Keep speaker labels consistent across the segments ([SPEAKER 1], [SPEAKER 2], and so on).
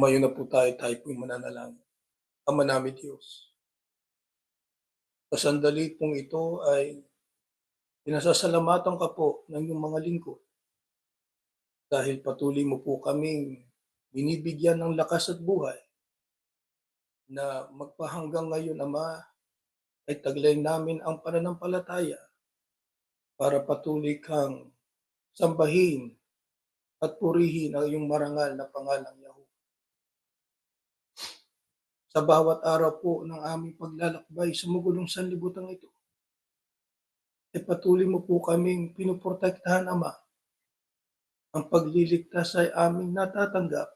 [SPEAKER 1] Tumayo na po tayo po'y mananalangin. Ama namin Diyos, sa sandali pong ito ay pinasasalamatan ka po ng iyong mga lingkod dahil patuloy mo po kaming binibigyan ng lakas at buhay na magpahanggang ngayon, Ama, ay taglay namin ang pananampalataya para patuloy kang sambahin at purihin ang iyong marangal na pangalang Yahweh. Sa bawat araw po ng aming paglalakbay sa magulong sanlibutan ito, ay patuloy mo po kaming pinuprotektahan, Ama. Ang pagliligtas ay aming natatanggap,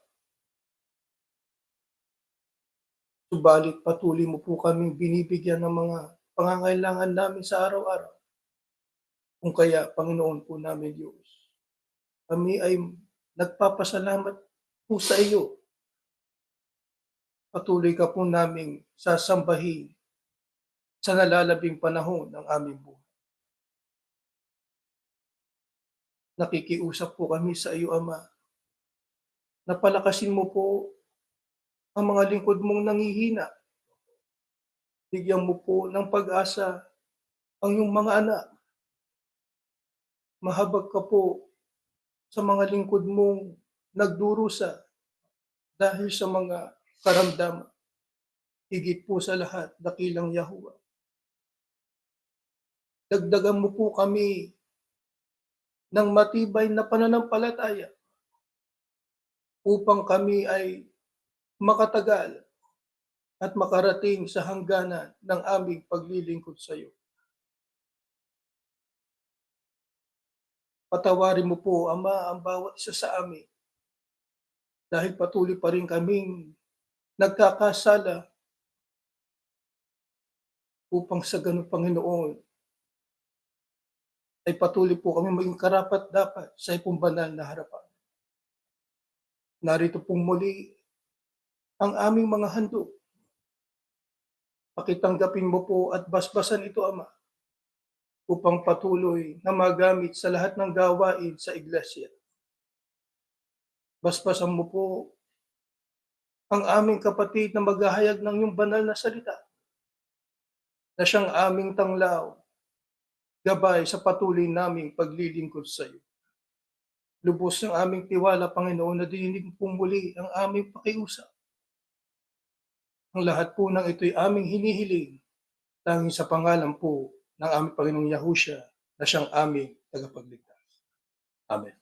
[SPEAKER 1] subalit patuloy mo po kaming binibigyan ng mga pangangailangan namin sa araw-araw. Kung kaya, Panginoon po namin Diyos, kami ay nagpapasalamat po sa iyo. Patuloy ka po naming sasambahin sa nalalabing panahon ng aming buhay. Nakikiusap po kami sa iyo, Ama, na palakasin mo po ang mga lingkod mong nanghihina. Bigyan mo po ng pag-asa ang iyong mga anak. Mahabag ka po sa mga lingkod mong nagdurusa dahil sa mga karamdaman. Higit po sa lahat, dakilang Yahuwah. Dagdagan mo po kami ng matibay na pananampalataya upang kami ay makatagal at makarating sa hangganan ng aming paglilingkod sa iyo. Patawarin mo po, Ama, ang bawat isa sa amin dahil patuloy pa rin kaming nagkakasala upang sa ganun, Panginoon, ay patuloy po kami maging karapat-dapat sa iyong banal na harapan. Narito pong muli ang aming mga handog. Pakitanggapin mo po at basbasan ito, Ama, upang patuloy na magamit sa lahat ng gawain sa iglesia. Basbasan mo po ang aming kapatid na maghahayag ng iyong banal na salita, na siyang aming tanglaw, gabay sa patuloy naming paglilingkod sa iyo. Lubos ng aming tiwala, Panginoon, na dininig po muli ang aming pakiusap. Ang lahat po ng ito'y aming hinihiling tanging sa pangalan po ng aming Panginoong Yahushua na siyang aming tagapagligtas. Amen.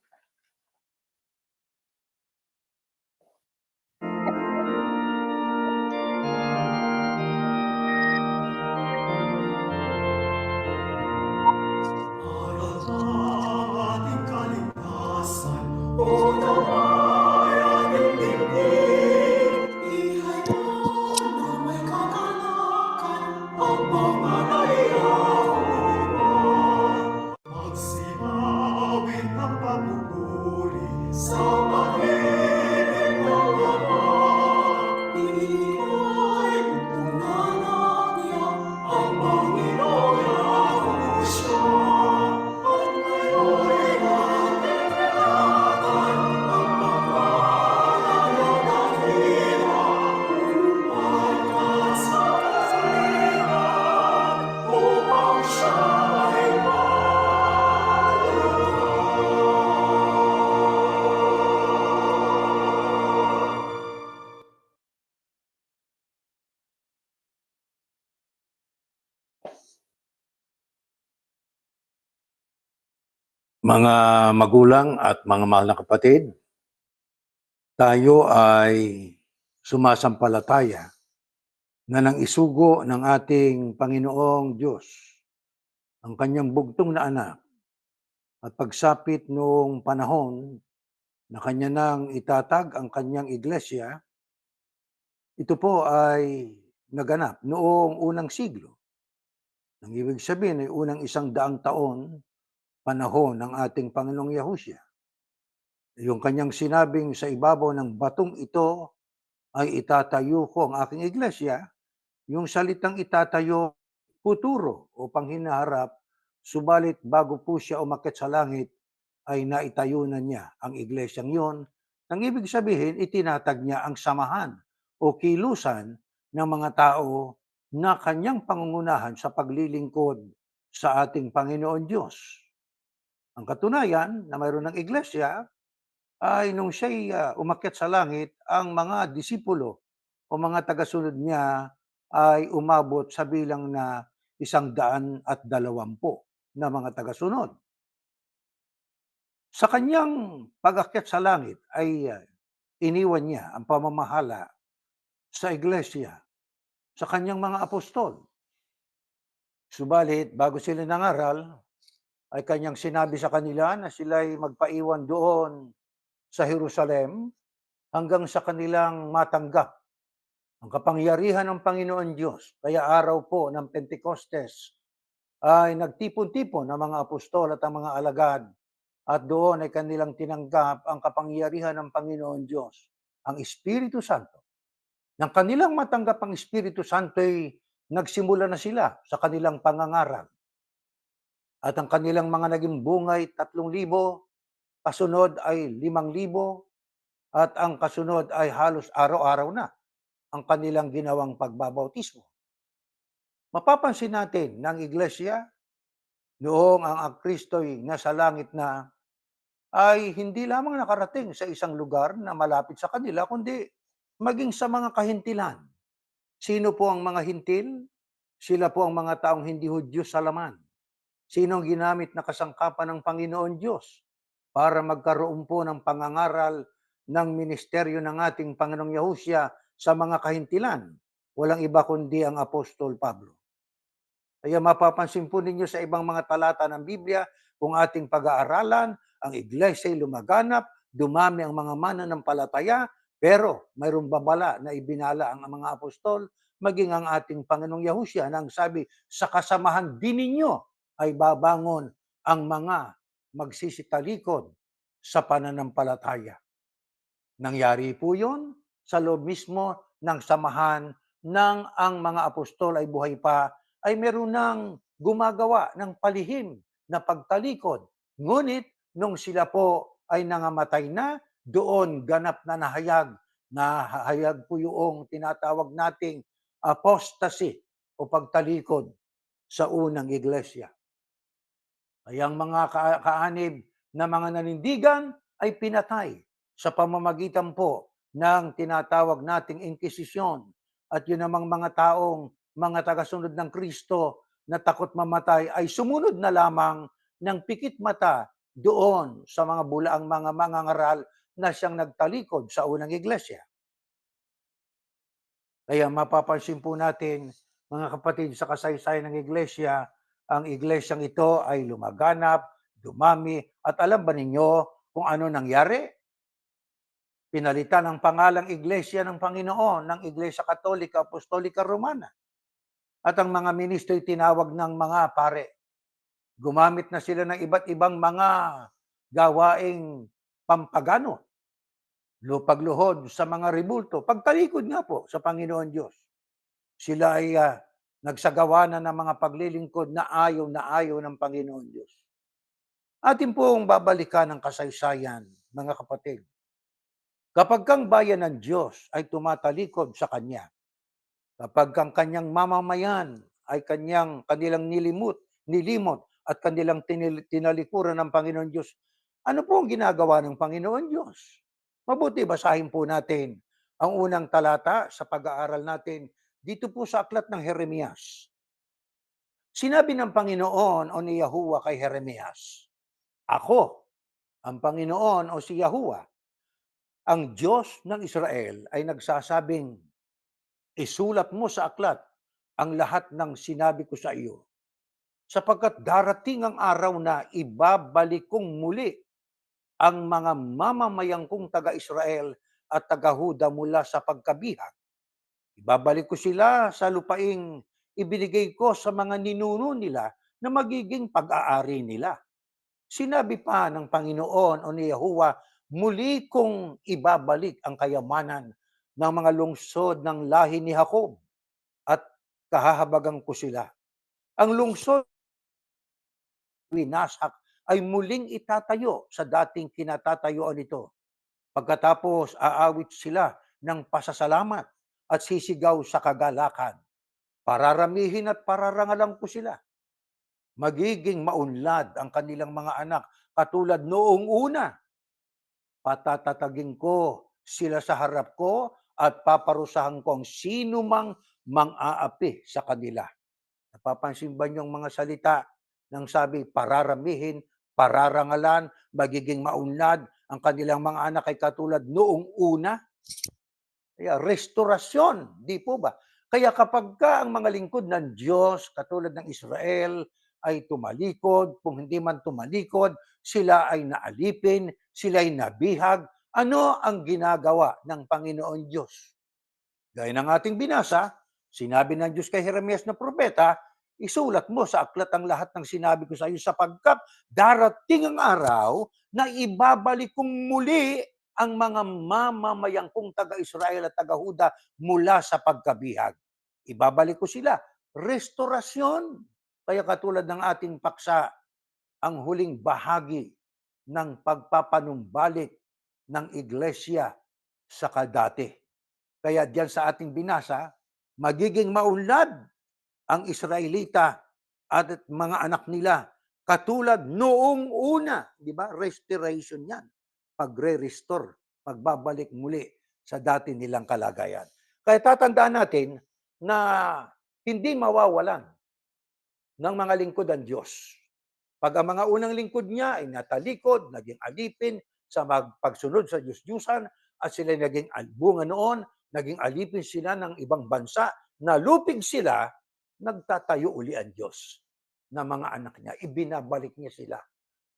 [SPEAKER 2] Mga magulang at mga mahal na kapatid, tayo ay sumasampalataya na nang isugo ng ating Panginoong Diyos ang kanyang bugtong na anak at pagsapit noong panahon na kanya nang itatag ang kanyang iglesia, ito po ay naganap noong unang siglo. Ang ibig sabihin ay unang 100 taon, panahon ng ating Panginoong Yahushua. Yung kanyang sinabing sa ibabaw ng batong ito ay itatayo ko ang aking iglesia, yung salitang itatayo, futuro o panghinaharap, subalit bago po siya umakyat sa langit, ay naitayo na niya ang iglesyang yon. Ang ibig sabihin, itinatag niya ang samahan o kilusan ng mga tao na kanyang pangungunahan sa paglilingkod sa ating Panginoon Diyos. Ang katunayan na mayroon ng iglesia ay nung siya'y umakyat sa langit, ang mga disipulo o mga tagasunod niya ay umabot sa bilang na 120 na mga tagasunod. Sa kanyang pag-akyat sa langit ay iniwan niya ang pamamahala sa iglesia, sa kanyang mga apostol. Subalit, bago sila nangaral, ay kanyang sinabi sa kanila na sila'y magpaiwan doon sa Jerusalem hanggang sa kanilang matanggap ang kapangyarihan ng Panginoon Diyos. Kaya araw po ng Pentecostes ay nagtipon-tipon ang mga apostol at ang mga alagad at doon ay kanilang tinanggap ang kapangyarihan ng Panginoon Diyos, ang Espiritu Santo. Nang kanilang matanggap ang Espiritu Santo ay nagsimula na sila sa kanilang pangangaral. At ang kanilang mga naging bungay 3,000, kasunod ay 5,000, at ang kasunod ay halos araw-araw na ang kanilang ginawang pagbabautismo. Mapapansin natin ng iglesia, noong ang Kristo'y nasa langit na, ay hindi lamang nakarating sa isang lugar na malapit sa kanila, kundi maging sa mga kahintilan. Sino po ang mga hintil? Sila po ang mga taong hindi Hudyo sa laman. Sino ang ginamit na kasangkapan ng Panginoon Diyos para magkaroon po ng pangangaral ng ministeryo ng ating Panginoong Yahushua sa mga kahintilan? Walang iba kundi ang Apostol Pablo. Kaya mapapansin po ninyo sa ibang mga talata ng Biblia, kung ating pag-aaralan, ang iglesia ay lumaganap, dumami ang mga mananampalataya, pero mayroong babala na ibinala ang mga apostol, maging ang ating Panginoong Yahushua nang sabi, sa kasamahan din ninyo ay babangon ang mga magsisitalikod sa pananampalataya. Nangyari po yun sa loob mismo ng samahan ng ang mga apostol ay buhay pa, ay meron ng gumagawa ng palihim na pagtalikod. Ngunit nung sila po ay nangamatay na, doon ganap na nahayag po yung tinatawag nating apostasy o pagtalikod sa unang iglesia. Ay ang mga kaanib na mga nanindigan ay pinatay sa pamamagitan po ng tinatawag nating inkisisyon, at yun namang mga taong mga tagasunod ng Kristo na takot mamatay ay sumunod na lamang ng pikit mata doon sa mga bulaang mga mangangaral na siyang nagtalikod sa unang iglesia. Kaya mapapansin po natin, mga kapatid, sa kasaysayan ng iglesia, ang iglesyang ito ay lumaganap, dumami, at alam ba ninyo kung ano nangyari? Pinalitan ang pangalang Iglesia ng Panginoon ng Iglesia Katolika Apostolika Romana. At ang mga ministro ay tinawag ng mga pare. Gumamit na sila ng iba't ibang mga gawaing pampagano, lupagluhod sa mga ribulto, pagtalikod nga po sa Panginoon Diyos. Sila ay nagsagawa na ng mga paglilingkod na ayaw ng Panginoon Diyos. Atin pong babalikan ang kasaysayan, mga kapatid. Kapag kang bayan ng Diyos ay tumatalikod sa Kanya, kapag kang Kanyang mamamayan ay kanilang nilimot at kanilang tinalikuran ng Panginoon Diyos, ano po ang ginagawa ng Panginoon Diyos? Mabuti basahin po natin ang unang talata sa pag-aaral natin dito po sa aklat ng Jeremias. Sinabi ng Panginoon o ni Yahuwah kay Jeremias, ako, ang Panginoon o si Yahuwah, ang Diyos ng Israel, ay nagsasabing, isulat mo sa aklat ang lahat ng sinabi ko sa iyo, sapagkat darating ang araw na ibabalik kong muli ang mga mamamayang kong taga-Israel at taga-Huda mula sa pagkabihag. Ibabalik ko sila sa lupaing ibinigay ko sa mga ninuno nila na magiging pag-aari nila. Sinabi pa ng Panginoon o ni Yahuwah, muli kong ibabalik ang kayamanan ng mga lungsod ng lahi ni Jacob at kahahabagan ko sila. Ang lungsod winasak ay muling itatayo sa dating kinatatayuan nito. Pagkatapos aawit sila ng pasasalamat at sisigaw sa kagalakan. Pararamihin at pararangalan ko sila. Magiging maunlad ang kanilang mga anak katulad noong una. Patatatagin ko sila sa harap ko at paparusahan ko ang sino mang mang-aapi sa kanila. Napapansin ba niyong mga salita ng sabi, pararamihin, pararangalan, magiging maunlad, ang kanilang mga anak ay katulad noong una? Kaya restorasyon, di po ba? Kaya kapag ka ang mga lingkod ng Diyos, katulad ng Israel, ay tumalikod, kung hindi man tumalikod, sila ay naalipin, sila ay nabihag, ano ang ginagawa ng Panginoon Diyos? Gaya ng ating binasa, sinabi ng Diyos kay Jeremias na propeta, isulat mo sa aklat ang lahat ng sinabi ko sa iyo sapagkat darating ang araw na ibabalik kong muli ang mga mamamayang kong taga-Israel at taga-Huda mula sa pagkabihag. Ibabalik ko sila. Restorasyon. Kaya katulad ng ating paksa, ang huling bahagi ng pagpapanumbalik ng iglesia sa kadati. Kaya diyan sa ating binasa, magiging maunlad ang Israelita at mga anak nila katulad noong una, di ba? Restoration 'yan. Pagre-restore, pagbabalik muli sa dati nilang kalagayan. Kaya tatandaan natin na hindi mawawalan ng mga lingkod ang Diyos. Pag ang mga unang lingkod niya ay natalikod, naging alipin sa pagsunod sa Diyos-Diyusan at sila naging albunga noon, naging alipin sila ng ibang bansa, nalupig sila, nagtatayo uli ang Diyos na mga anak niya. Ibinabalik niya sila.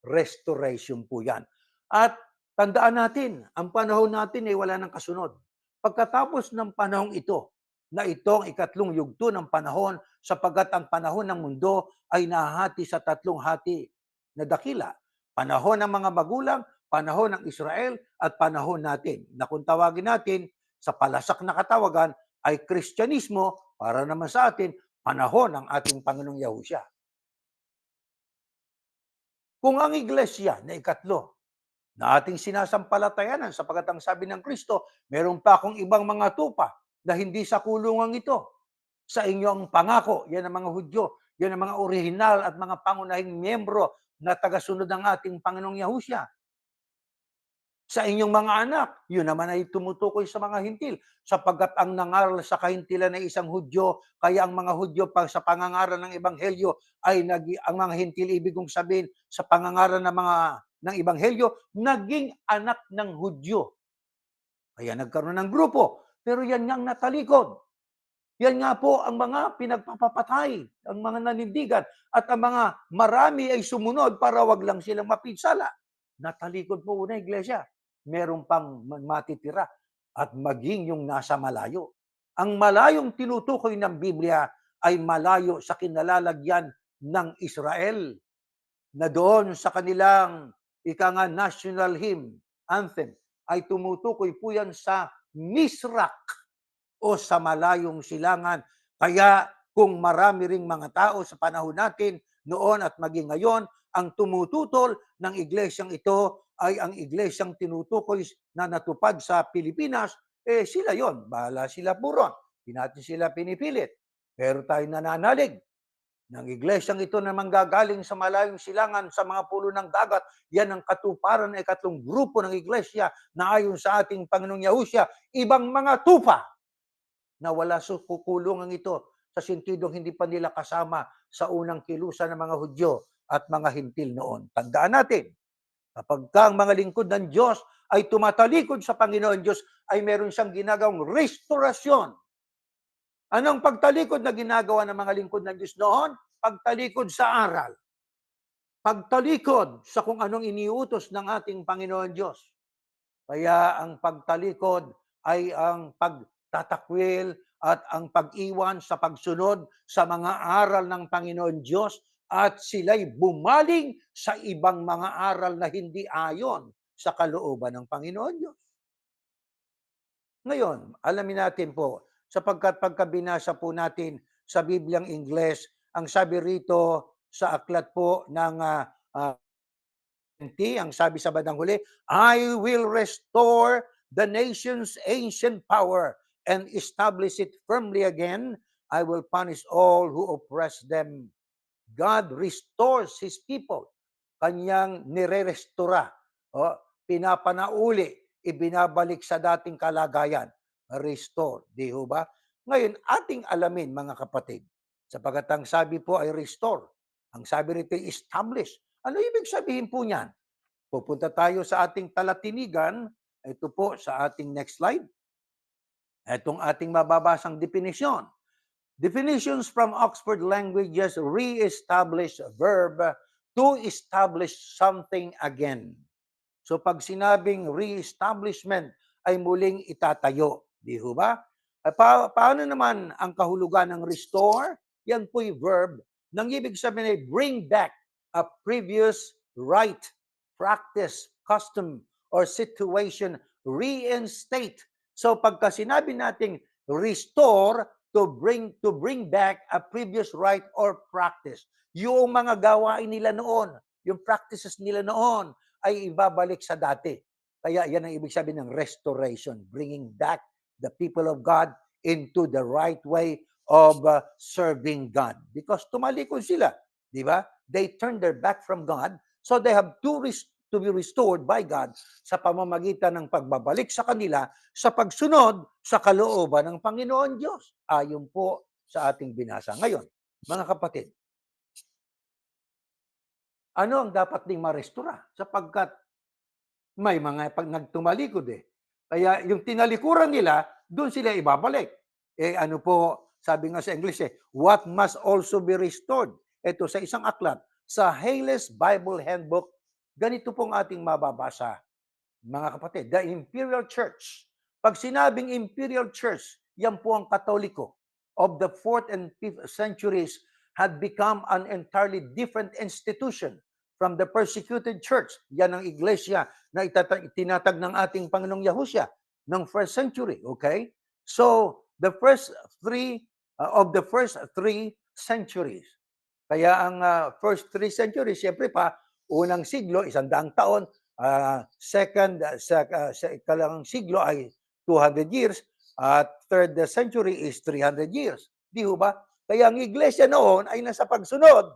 [SPEAKER 2] Restoration po yan. At tandaan natin, ang panahon natin ay wala ng kasunod. Pagkatapos ng panahong ito, na itong ikatlong yugto ng panahon, sapagkat ang panahon ng mundo ay nahati sa tatlong hati na dakila. Panahon ng mga magulang, panahon ng Israel, at panahon natin. Na kung tawagin natin sa palasak na katawagan ay Kristyanismo, para naman sa atin, panahon ng ating Panginoong Yahushua. Kung ang iglesia na ikatlo na ating sinasampalatayanan sapagkat ang sabi ng Kristo, meron pa akong ibang mga tupa na hindi sa kulungan ito. Sa inyong pangako, yan ang mga Hudyo, yan ang mga orihinal at mga pangunahing miyembro na tagasunod ng ating Panginoong Yahushua. Sa inyong mga anak, yun naman ay tumutukoy sa mga hintil. Sapagkat ang nangaral sa kahintilan ay isang Hudyo, kaya ang mga Hudyo pag sa pangangaral ng Ebanghelyo ay ang mga hintil, ibig kong sabihin sa pangangaral ng Ebanghelyo, naging anak ng Hudyo. Kaya nagkaroon ng grupo. Pero yan nga ang natalikod. Yan nga po ang mga pinagpapapatay, ang mga nanindigan, at ang mga marami ay sumunod para wag lang silang mapinsala. Natalikod po una iglesia. Meron pang matitira at maging yung nasa malayo. Ang malayong tinutukoy ng Biblia ay malayo sa kinalalagyan ng Israel na doon sa kanilang national hymn, anthem, ay tumutukoy po yan sa Misrak o sa malayong silangan. Kaya kung marami ring mga tao sa panahon natin noon at maging ngayon, ang tumututol ng iglesyang ito ay ang iglesyang tinutukoy na natupad sa Pilipinas, sila yon, bahala sila po ron. Hindi natin sila pinipilit. Pero tayo nananalig ng iglesyang ito na manggagaling sa malayong silangan sa mga pulo ng dagat. Yan ang katuparan ng ikatlong grupo ng iglesia na ayon sa ating Panginoong Yahushua, ibang mga tupa na wala sa kukulungan ito sa sentidong hindi pa nila kasama sa unang kilusan ng mga Hudyo at mga hintil noon. Tandaan natin, kapag ang mga lingkod ng Diyos ay tumatalikod sa Panginoon Diyos, ay meron siyang ginagawang restorasyon. Anong pagtalikod na ginagawa ng mga lingkod ng Diyos noon? Pagtalikod sa aral. pagtalikod sa kung anong iniutos ng ating Panginoon Diyos. Kaya ang pagtalikod ay ang pagtatakwil at ang pag-iwan sa pagsunod sa mga aral ng Panginoon Diyos at sila'y bumaling sa ibang mga aral na hindi ayon sa kalooban ng Panginoon Diyos. Ngayon, alamin natin po, sapagkat pagkabinasa po natin sa Bibliang Ingles, ang sabi rito sa aklat po ng ang sabi sa bandang huli, I will restore the nation's ancient power and establish it firmly again. I will punish all who oppress them. God restores His people. Kanyang nire-restora, o, pinapanauli, ibinabalik sa dating kalagayan. Restore, di ho ba? Ngayon, ating alamin mga kapatid, sapagat ang sabi po ay restore. Ang sabi rito ay establish. Ano ibig sabihin po niyan? Pupunta tayo sa ating talatinigan. Ito po sa ating next slide. Itong ating mababasang definisyon. Definitions from Oxford Languages re-establish verb to establish something again. So pag sinabing re-establishment ay muling itatayo. Di ho ba? Paano naman ang kahulugan ng restore? Yan po'y verb. Nang ibig sabihin ay bring back a previous right, practice, custom, or situation, reinstate. So pagka sinabi nating restore, to bring back a previous right or practice. Yung mga gawain nila noon, yung practices nila noon ay ibabalik sa dati. Kaya yan ang ibig sabihin ng restoration, bringing back the people of God into the right way of serving God. Because tumalikod sila, di ba? They turned their back from God, so they have to be restored by God sa pamamagitan ng pagbabalik sa kanila sa pagsunod sa kalooban ng Panginoon Diyos. Ayon po sa ating binasa. Ngayon, mga kapatid, ano ang dapat ding marestora? Sapagkat may mga pag nagtumalikod eh. Kaya yung tinalikuran nila, doon sila ibabalik. Ano po, sabi nga sa English what must also be restored? Ito sa isang aklat, sa Hayles Bible Handbook, ganito pong ating mababasa. Mga kapatid, the Imperial Church. Pag sinabing Imperial Church, yan po ang Katoliko of the 4th and 5th centuries had become an entirely different institution from the persecuted church. Yan ang iglesia na itinatag ng ating Panginoong Yahusya ng 1st century. Okay? So, the first three centuries. Kaya ang first 3 centuries, siyempre pa, unang siglo, 100 taon, second, ikalang siglo ay 200 years, at third century is 300 years. Di ho ba? Kaya ang iglesia noon ay nasa pagsunod.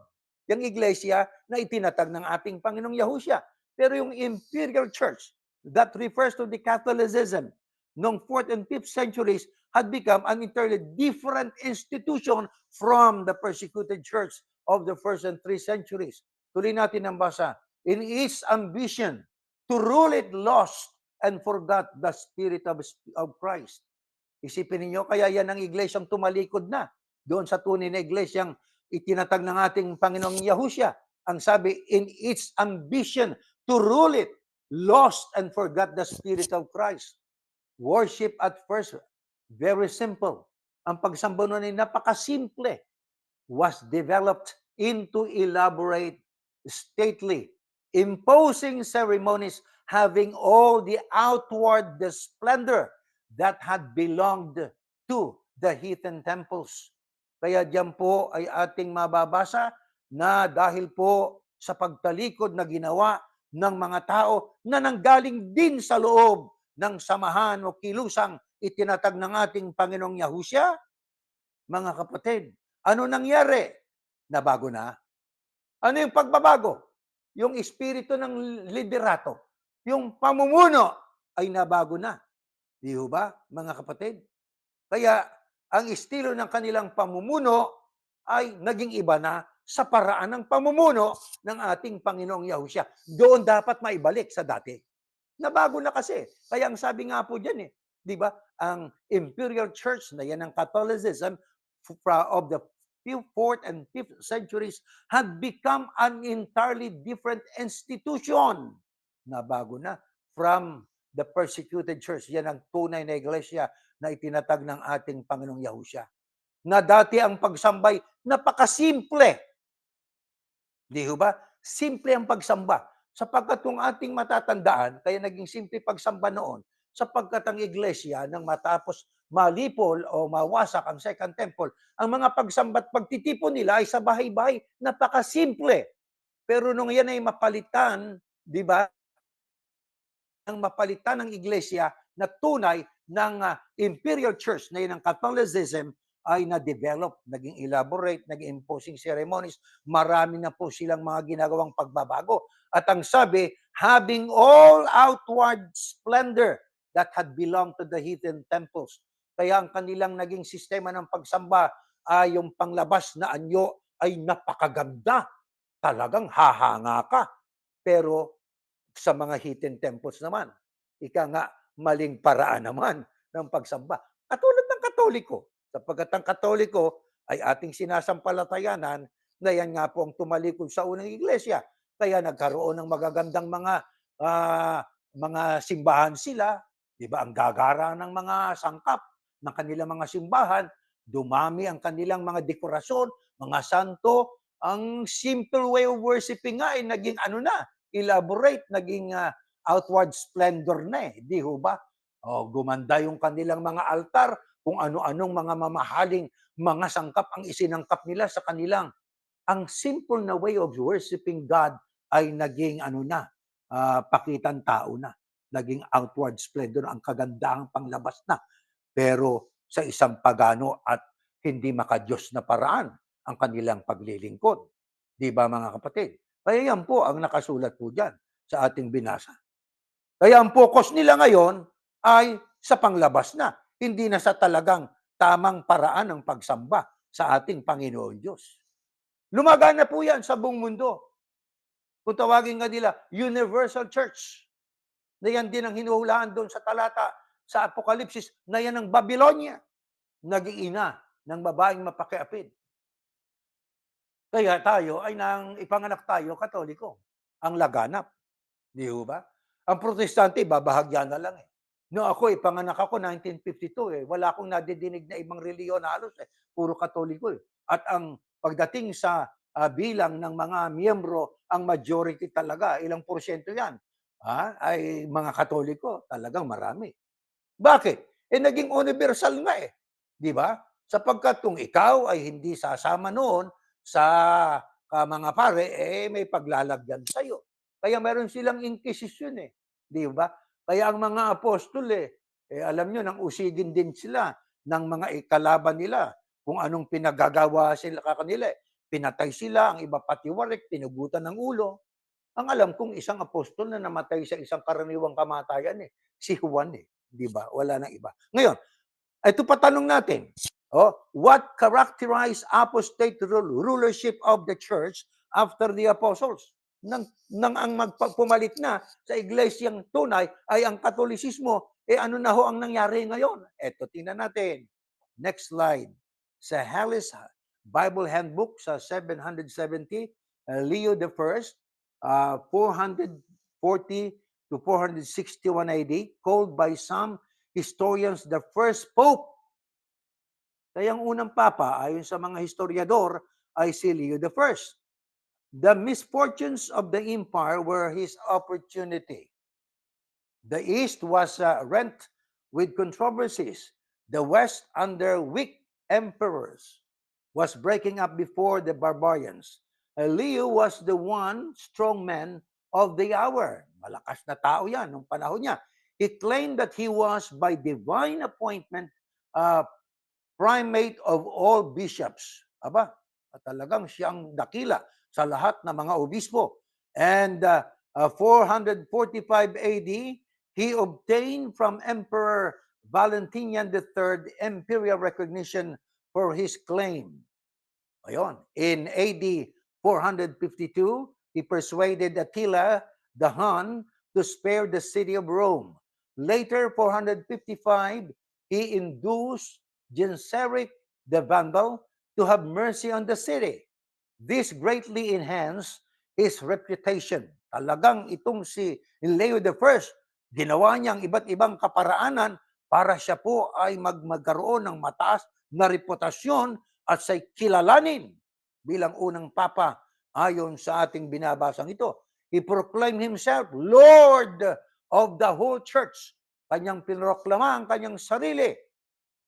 [SPEAKER 2] Yung iglesia na itinatag ng ating Panginoong Yahusya. Pero yung Imperial Church, that refers to the Catholicism, noong 4th and 5th centuries, had become an entirely different institution from the persecuted church of the 1st and 3 centuries. Tuloy natin ang basa. In its ambition to rule it lost and forgot the Spirit of Christ. Isipin niyo kaya yan ang iglesyang tumalikod na doon sa tunay na iglesyang itinatag ng ating Panginoong Yahusya. Ang sabi, in its ambition to rule it, lost and forgot the Spirit of Christ. Worship at first, very simple. Ang pagsamba nun ay napakasimple. Was developed into elaborate, stately, imposing ceremonies having all the outward the splendor that had belonged to the heathen temples. Kaya diyan po ay ating mababasa na dahil po sa pagtalikod na ginawa ng mga tao na nanggaling din sa loob ng samahan o kilusang itinatag ng ating Panginoong Yahusya, mga kapatid, ano nangyari? Nabago na. Ano yung pagbabago? Yung espiritu ng liderato, yung pamumuno ay nabago na. Di ba, mga kapatid? Kaya ang estilo ng kanilang pamumuno ay naging iba na sa paraan ng pamumuno ng ating Panginoong Yahusya. Doon dapat maibalik sa dati. Nabago na kasi. Kaya ang sabi nga po dyan di ba, ang Imperial Church na yan ang Catholicism of the 4th and 5th centuries had become an entirely different institution na bago na from the persecuted church. Yan ang tunay na iglesia na itinatag ng ating Panginoong Yahusya. Na dati ang pagsambay, napakasimple. Di ho ba? Simple ang pagsamba. Sapagkat kung ating matatandaan, kaya naging simple pagsamba noon, sapagkat ang iglesia nang matapos malipol o mawasak ang Second Temple, ang mga pagsamba at pagtitipon nila ay sa bahay-bahay. Napakasimple. Pero nung yan ay mapalitan, di ba, ang mapalitan ng iglesia na tunay ng imperial church na yun ang Catholicism ay na-develop, naging elaborate, naging imposing ceremonies, marami na po silang mga ginagawang pagbabago. At ang sabi, having all outward splendor that had belonged to the heathen temples. Kaya ang kanilang naging sistema ng pagsamba ay yung panglabas na anyo ay napakaganda. Talagang hahanga ka. Pero sa mga heathen temples naman, ika nga, maling paraan naman ng pagsamba. Katulad ng Katoliko. Sapagkat ang Katoliko ay ating sinasampalatayanan na yan nga po ang tumalikod sa unang iglesia. Kaya nagkaroon ng magagandang mga simbahan sila, di ba? Ang gagara ng mga sangkap ng kanilang mga simbahan, dumami ang kanilang mga dekorasyon, mga santo, ang simple way of worshiping nga ay naging elaborate, naging outward splendor na di ho ba? Gumanda yung kanilang mga altar, kung ano-anong mga mamahaling mga sangkap ang isinangkap nila sa kanilang. Ang simple na way of worshiping God ay naging pakitan tao na. Naging outward splendor, ang kagandahang panglabas na. Pero sa isang pagano at hindi makadiyos na paraan ang kanilang paglilingkod. Di ba mga kapatid? Kaya yan po ang nakasulat po dyan sa ating binasa. Kaya ang focus nila ngayon ay sa panglabas na, hindi na sa talagang tamang paraan ng pagsamba sa ating Panginoon Diyos. Lumagana po yan sa buong mundo. Kung tawagin nga nila, Universal Church. Na yan din ang hinuhulaan doon sa talata sa Apokalipsis, na yan ang Babylonia. Naging ina ng babaeng mapakiapid. Kaya tayo ay nang ipanganak tayo, Katoliko. Ang laganap. Di ba? Ang protestante, babahagyan na lang No, ako, ipanganak ako 1952 Wala akong nadidinig na ibang reliyon halos Puro Katoliko At ang pagdating sa bilang ng mga miyembro, ang majority talaga, ilang porsyento yan, ay mga Katoliko. Talagang marami. Bakit? Naging universal nga Di ba? Sapagkat kung ikaw ay hindi sasama noon sa mga pare, may paglalagyan sa'yo. Kaya meron silang inquisition Di ba? Kaya ang mga apostol alam nyo, nang usigin din sila ng mga ikalaban nila kung anong pinagagawa sila kanila. Pinatay sila, ang iba patiwarik, pinugutan ng ulo. Ang alam kong isang apostol na namatay sa isang karaniwang kamatayan si Juan Di ba? Wala nang iba. Ngayon, ito pa tanong natin. What characterized apostate rulership of the church after the apostles? Nang ang pumalit na sa iglesyang tunay ay ang Katolisismo, ano na ho ang nangyari ngayon? Ito, tingnan natin. Next slide. Sa Harris Bible Handbook sa 770, Leo I, 440 to 461 AD, called by some historians the first pope. Kaya ang unang papa, ayon sa mga historiador, ay si Leo I. The misfortunes of the empire were his opportunity. The East was rent with controversies. The West, under weak emperors, was breaking up before the barbarians. Leo was the one strong man of the hour. Malakas na tao yan nung panahon niya. He claimed that he was by divine appointment primate of all bishops. Aba, talagang siyang dakila sa lahat ng mga obispo. And 445 AD, he obtained from Emperor Valentinian III imperial recognition for his claim. Ayon. In AD 452, he persuaded Attila the Hun to spare the city of Rome. Later, 455, he induced Genseric the Vandal to have mercy on the city. This greatly enhanced his reputation. Talagang itong si Leo I, ginawa niyang iba't ibang kaparaanan para siya po ay magkaroon ng mataas na reputasyon at siya'y kilalanin bilang unang papa ayon sa ating binabasang ito. He proclaimed himself Lord of the whole church. Kanyang pinroklama ang kanyang sarili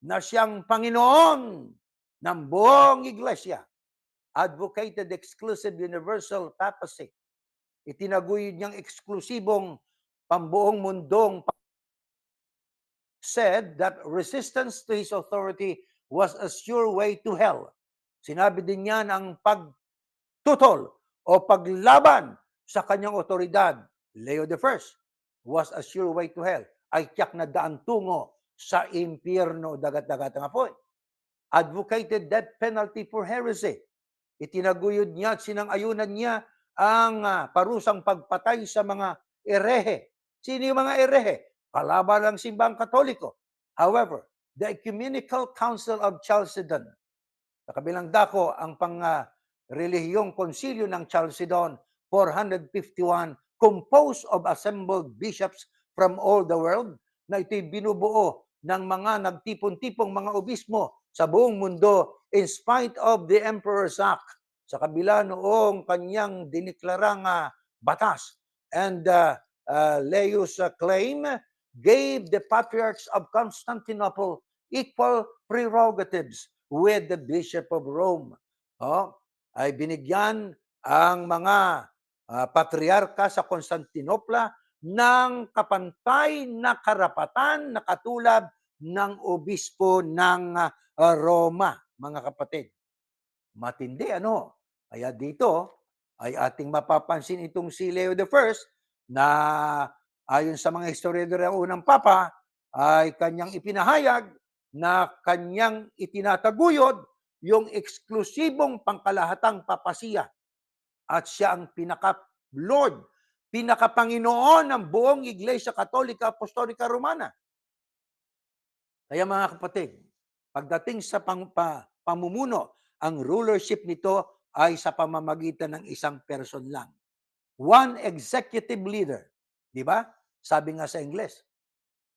[SPEAKER 2] na siyang Panginoon ng buong iglesia. Advocated exclusive universal papacy. Itinaguyod niyang eksklusibong pambuong mundong said that resistance to his authority was a sure way to hell. Sinabi din niya ang pagtutol o paglaban sa kanyang otoridad, Leo I, was a sure way to hell. Ay tiyak na daan tungo sa impyerno, dagat-dagat ang apoy. Advocated death penalty for heresy. Itinaguyod niya at sinang-ayunan niya ang parusang pagpatay sa mga erehe. Sino yung mga erehe? Kalaban ng simbang Katoliko. However, the Ecumenical Council of Chalcedon, sa kabilang dako, ang relihiyong konsilyo ng Chalcedon, 451, composed of assembled bishops from all the world, na ito'y binubuo ng mga nagtipon-tipong mga obispo sa buong mundo in spite of the Emperor's Act, sa kabila noong kanyang diniklarang batas. And Leo's claim gave the patriarchs of Constantinople equal prerogatives with the Bishop of Rome. Ay binigyan ang mga patriarka sa Constantinopla ng kapantay na karapatan na katulad ng obispo ng Roma, mga kapatid. Matindi, ano? Kaya dito ay ating mapapansin itong si Leo I na ayon sa mga historiador ng unang papa ay kanyang ipinahayag na kanyang itinataguyod yung eksklusibong pangkalahatang papasiya at siya ang pinaka-Lord, pinaka-Panginoon ng buong Iglesia Katolika Apostolika Romana. Kaya mga kapatid, pagdating sa pamumuno, ang rulership nito ay sa pamamagitan ng isang person lang. One executive leader. Di ba? Sabi nga sa Ingles.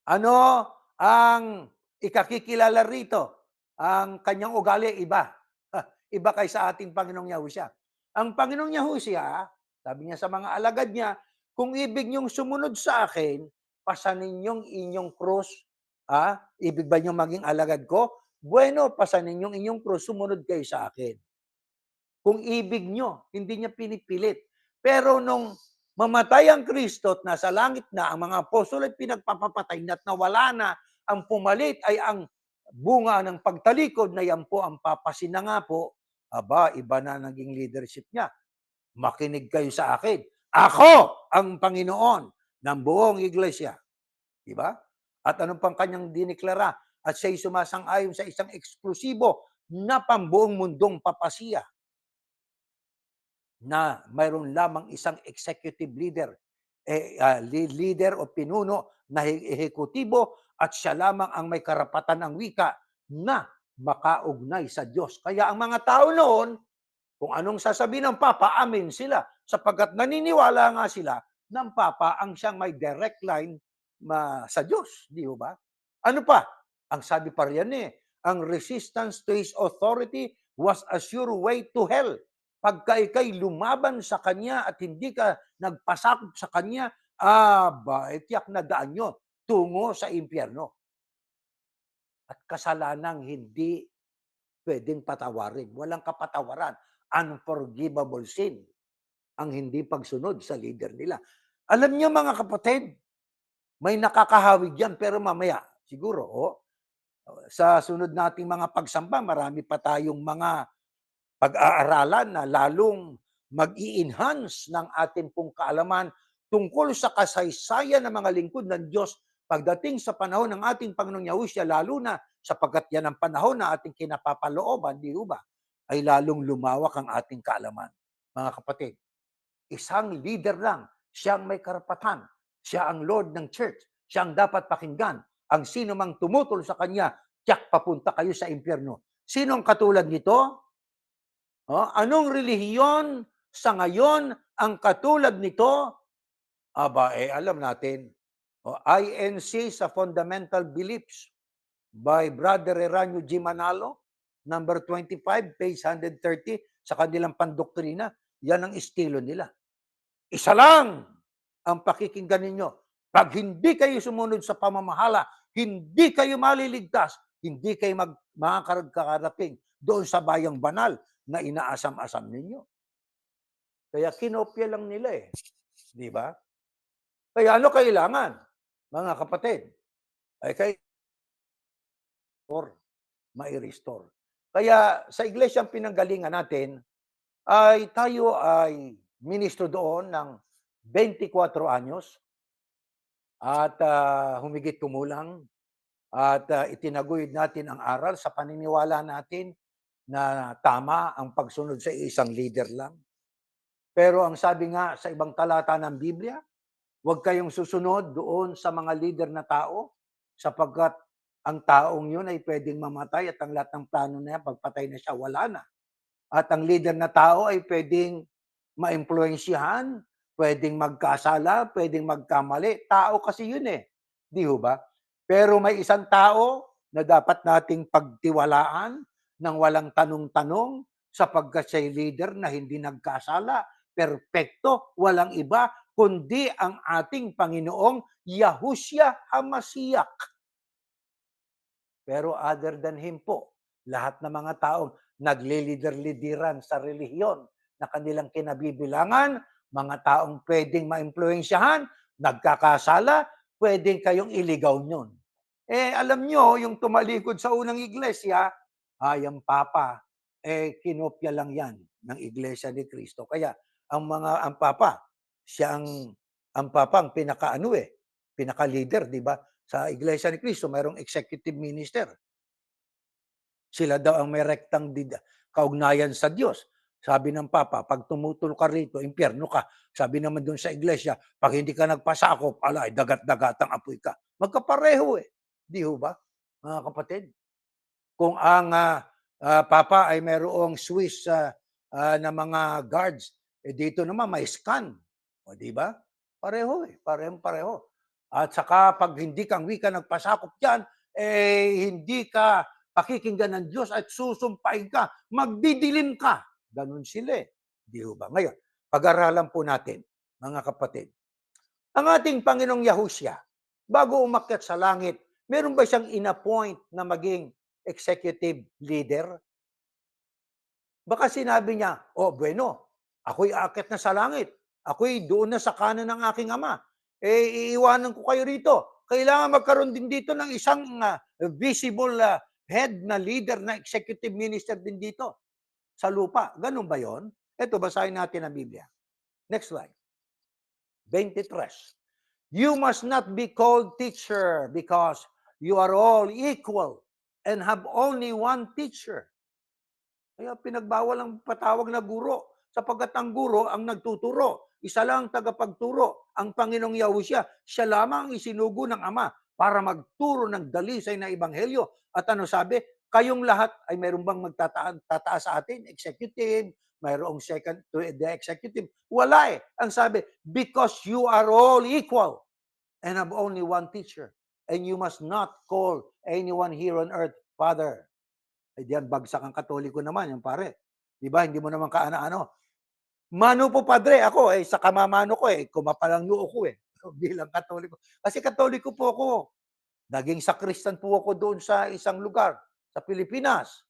[SPEAKER 2] Ano ang ikakikilala rito? Ang kanyang ugali, iba. Iba kaysa ating Panginoong Yahushua. Ang Panginoong Yahushua, sabi niya sa mga alagad niya, kung ibig niyong sumunod sa akin, pasanin niyong inyong krus. Ibig ba niyong maging alagad ko? Bueno, pasanin niyong inyong krus, sumunod kayo sa akin. Kung ibig niyo, hindi niya pinipilit. Pero nung mamatay ang Kristo at nasa langit na, ang mga apostol ay pinagpapapatay na at nawala na, ang pumalit ay ang bunga ng pagtalikod na yan po ang papasin na nga po, iba na naging leadership niya. Makinig kayo sa akin. Ako ang Panginoon ng buong iglesia. Diba? At anong pang kanyang diniklara? At siya'y sumasang-ayon sa isang eksklusibo na pambuong mundong papasiya na mayroon lamang isang executive leader, leader o pinuno na ehekutibo at siya lamang ang may karapatan ng wika na makaugnay sa Diyos. Kaya ang mga tao noon, kung anong sasabihin ng Papa, amin sila. Sapagkat naniniwala nga sila ng Papa ang siyang may direct line sa Diyos. Di ba? Ano pa? Ang sabi pa riyan ang resistance to His authority was a sure way to hell. Pagka ikay lumaban sa Kanya at hindi ka nagpasakop sa Kanya, tiyak na daan yun tungo sa impyerno. At kasalanang hindi pwedeng patawarin. Walang kapatawaran. Unforgivable sin ang hindi pagsunod sa leader nila. Alam niyo mga kapatid, may nakakahawig yan pero mamaya, siguro, sa sunod nating mga pagsamba, marami pa tayong mga pag-aaralan na lalong mag-i-enhance ng ating pong kaalaman tungkol sa kasaysayan ng mga lingkod ng Diyos pagdating sa panahon ng ating Panginoong Yahushua, lalo na sapagkat yan ang panahon na ating kinapapalooban, di ba? Ay lalong lumawak ang ating kaalaman. Mga kapatid, isang leader lang, siyang may karapatan, siya ang Lord ng church, siya ang dapat pakinggan. Ang sino mang tumutol sa kanya, tiyak papunta kayo sa impyerno. Sino ang katulad nito? Anong relihiyon sa ngayon ang katulad nito? Aba, alam natin. INC sa Fundamental Beliefs by Brother Eranio G. Manalo, number 25, page 130, sa kanilang pandoktrina. Yan ang estilo nila. Isa lang ang pakikinggan ninyo. Pag hindi kayo sumunod sa pamamahala, hindi kayo maliligtas, hindi kayo makakarating doon sa bayang banal na inaasam-asam ninyo. Kaya kinopya lang nila eh. Di ba? Kaya ano kailangan, mga kapatid? Ay kay mai-restore. Kaya sa iglesyang pinanggalingan natin, ay tayo ay ministro doon ng 24 anyos at humigit kumulang at itinaguyod natin ang aral sa paniniwala natin na tama ang pagsunod sa isang leader lang. Pero ang sabi nga sa ibang talata ng Biblia, huwag kayong susunod doon sa mga leader na tao sapagkat ang taong yun ay pwedeng mamatay at ang lahat ng plano na yan, pagpatay na siya, wala na. At ang leader na tao ay pwedeng maimpluwensyahan, pwedeng magkasala, pwedeng magkamali. Tao kasi yun eh. Di ho ba? Pero may isang tao na dapat nating pagtiwalaan ng walang tanong-tanong sapagkat siya'y leader na hindi nagkasala, perpekto, walang iba, kundi ang ating Panginoong Yahushua HaMashiach. Pero other than Him po, lahat ng mga taong naglilider-lidiran sa relihiyon na kanilang kinabibilangan, mga taong pwedeng maimpluwensyahan, nagkakasala, pwedeng kayong iligaw nyon. Alam nyo, yung tumalikod sa unang iglesia, ang Papa, kinopya lang yan ng Iglesia ni Cristo. Kaya, ang Papa, siya ang Papa, ang pinaka-leader, di ba? Sa Iglesia ni Cristo, mayroong executive minister. Sila daw ang may rektang kaugnayan sa Diyos. Sabi ng Papa, pag tumutol ka rito, impyerno ka. Sabi naman doon sa iglesia, pag hindi ka nagpasakop, dagat-dagatang apoy ka. Magkapareho eh. Di ho ba, mga kapatid? Kung ang Papa ay mayroong Swiss na mga guards, dito naman may scan. O di ba? Pareho eh. Pareho. At saka pag hindi kang wika nagpasakop dyan, hindi ka pakikinggan ng Diyos at susumpain ka, magdidilim ka. Ganun sila eh. Di ba? Ngayon, pag-aralan po natin, mga kapatid. Ang ating Panginoong Yahushua, bago umakyat sa langit, meron ba siyang in-appoint na maging executive leader? Baka sinabi niya, bueno, ako'y aakyat na sa langit. Ako'y doon na sa kanan ng aking ama. Iiwanan ko kayo rito. Kailangan magkaroon din dito ng isang visible head na leader na executive minister din dito sa lupa. Ganun ba yon? Ito, basahin natin ang Biblia. Next slide. 23. You must not be called teacher because you are all equal and have only one teacher. Kaya pinagbawal ang patawag na guro sapagkat ang guro ang nagtuturo. Isa lang ang tagapagturo, ang Panginoong Yahushua. Siya lamang ang isinugo ng Ama para magturo ng dalisay na ebanghelyo. At ano sabi? Kayong lahat ay mayroon bang tataas sa atin? Executive, mayroong second to the executive. Wala eh. Ang sabi, because you are all equal and have only one teacher. And you must not call anyone here on earth Father. Diyan, bagsak ang Katoliko naman, yung pare. Di ba? Hindi mo naman kaana-ano. Mano po, Padre, ako, sa kamamano ko, kumapalang noo ko, bilang Katoliko. Kasi Katoliko po ako. Naging sakristan po ako doon sa isang lugar, sa Pilipinas.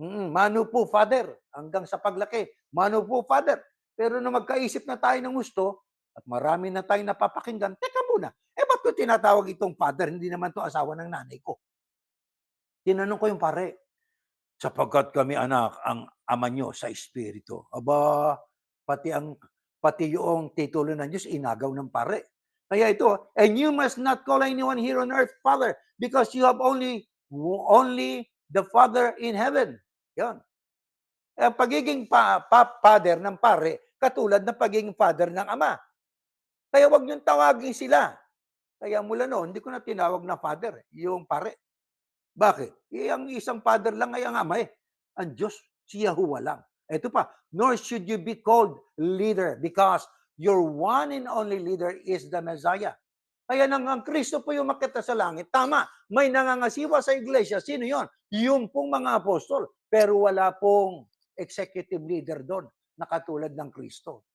[SPEAKER 2] Mano po, Father, hanggang sa paglaki. Mano po, Father. Pero nung magkaisip na tayo ng gusto, at marami na tayong napapakinggan, teka muna, ba't ko tinatawag itong Father? Hindi naman to asawa ng nanay ko. Tinanong ko yung pare, sapagkat kami anak ang ama nyo sa Espiritu. Aba, pati yung titulo ng Diyos, inagaw ng pare. Kaya ito, and you must not call anyone here on earth Father, because you have only the Father in heaven. Yan. Pagiging father ng pare, katulad ng pagiging father ng ama. Kaya wag niyong tawagin sila. Kaya mula noon, hindi ko na tinawag na father, yung pare. Bakit? Ang isang father lang ay ang ama eh. Ang Diyos, si Yahuwah lang. Ito pa, nor should you be called leader because your one and only leader is the Messiah. Kaya nang ang Kristo po yung makita sa langit, tama, may nangangasiwa sa iglesia. Sino yon? Yung pong mga apostol. Pero wala pong executive leader doon na katulad ng Kristo.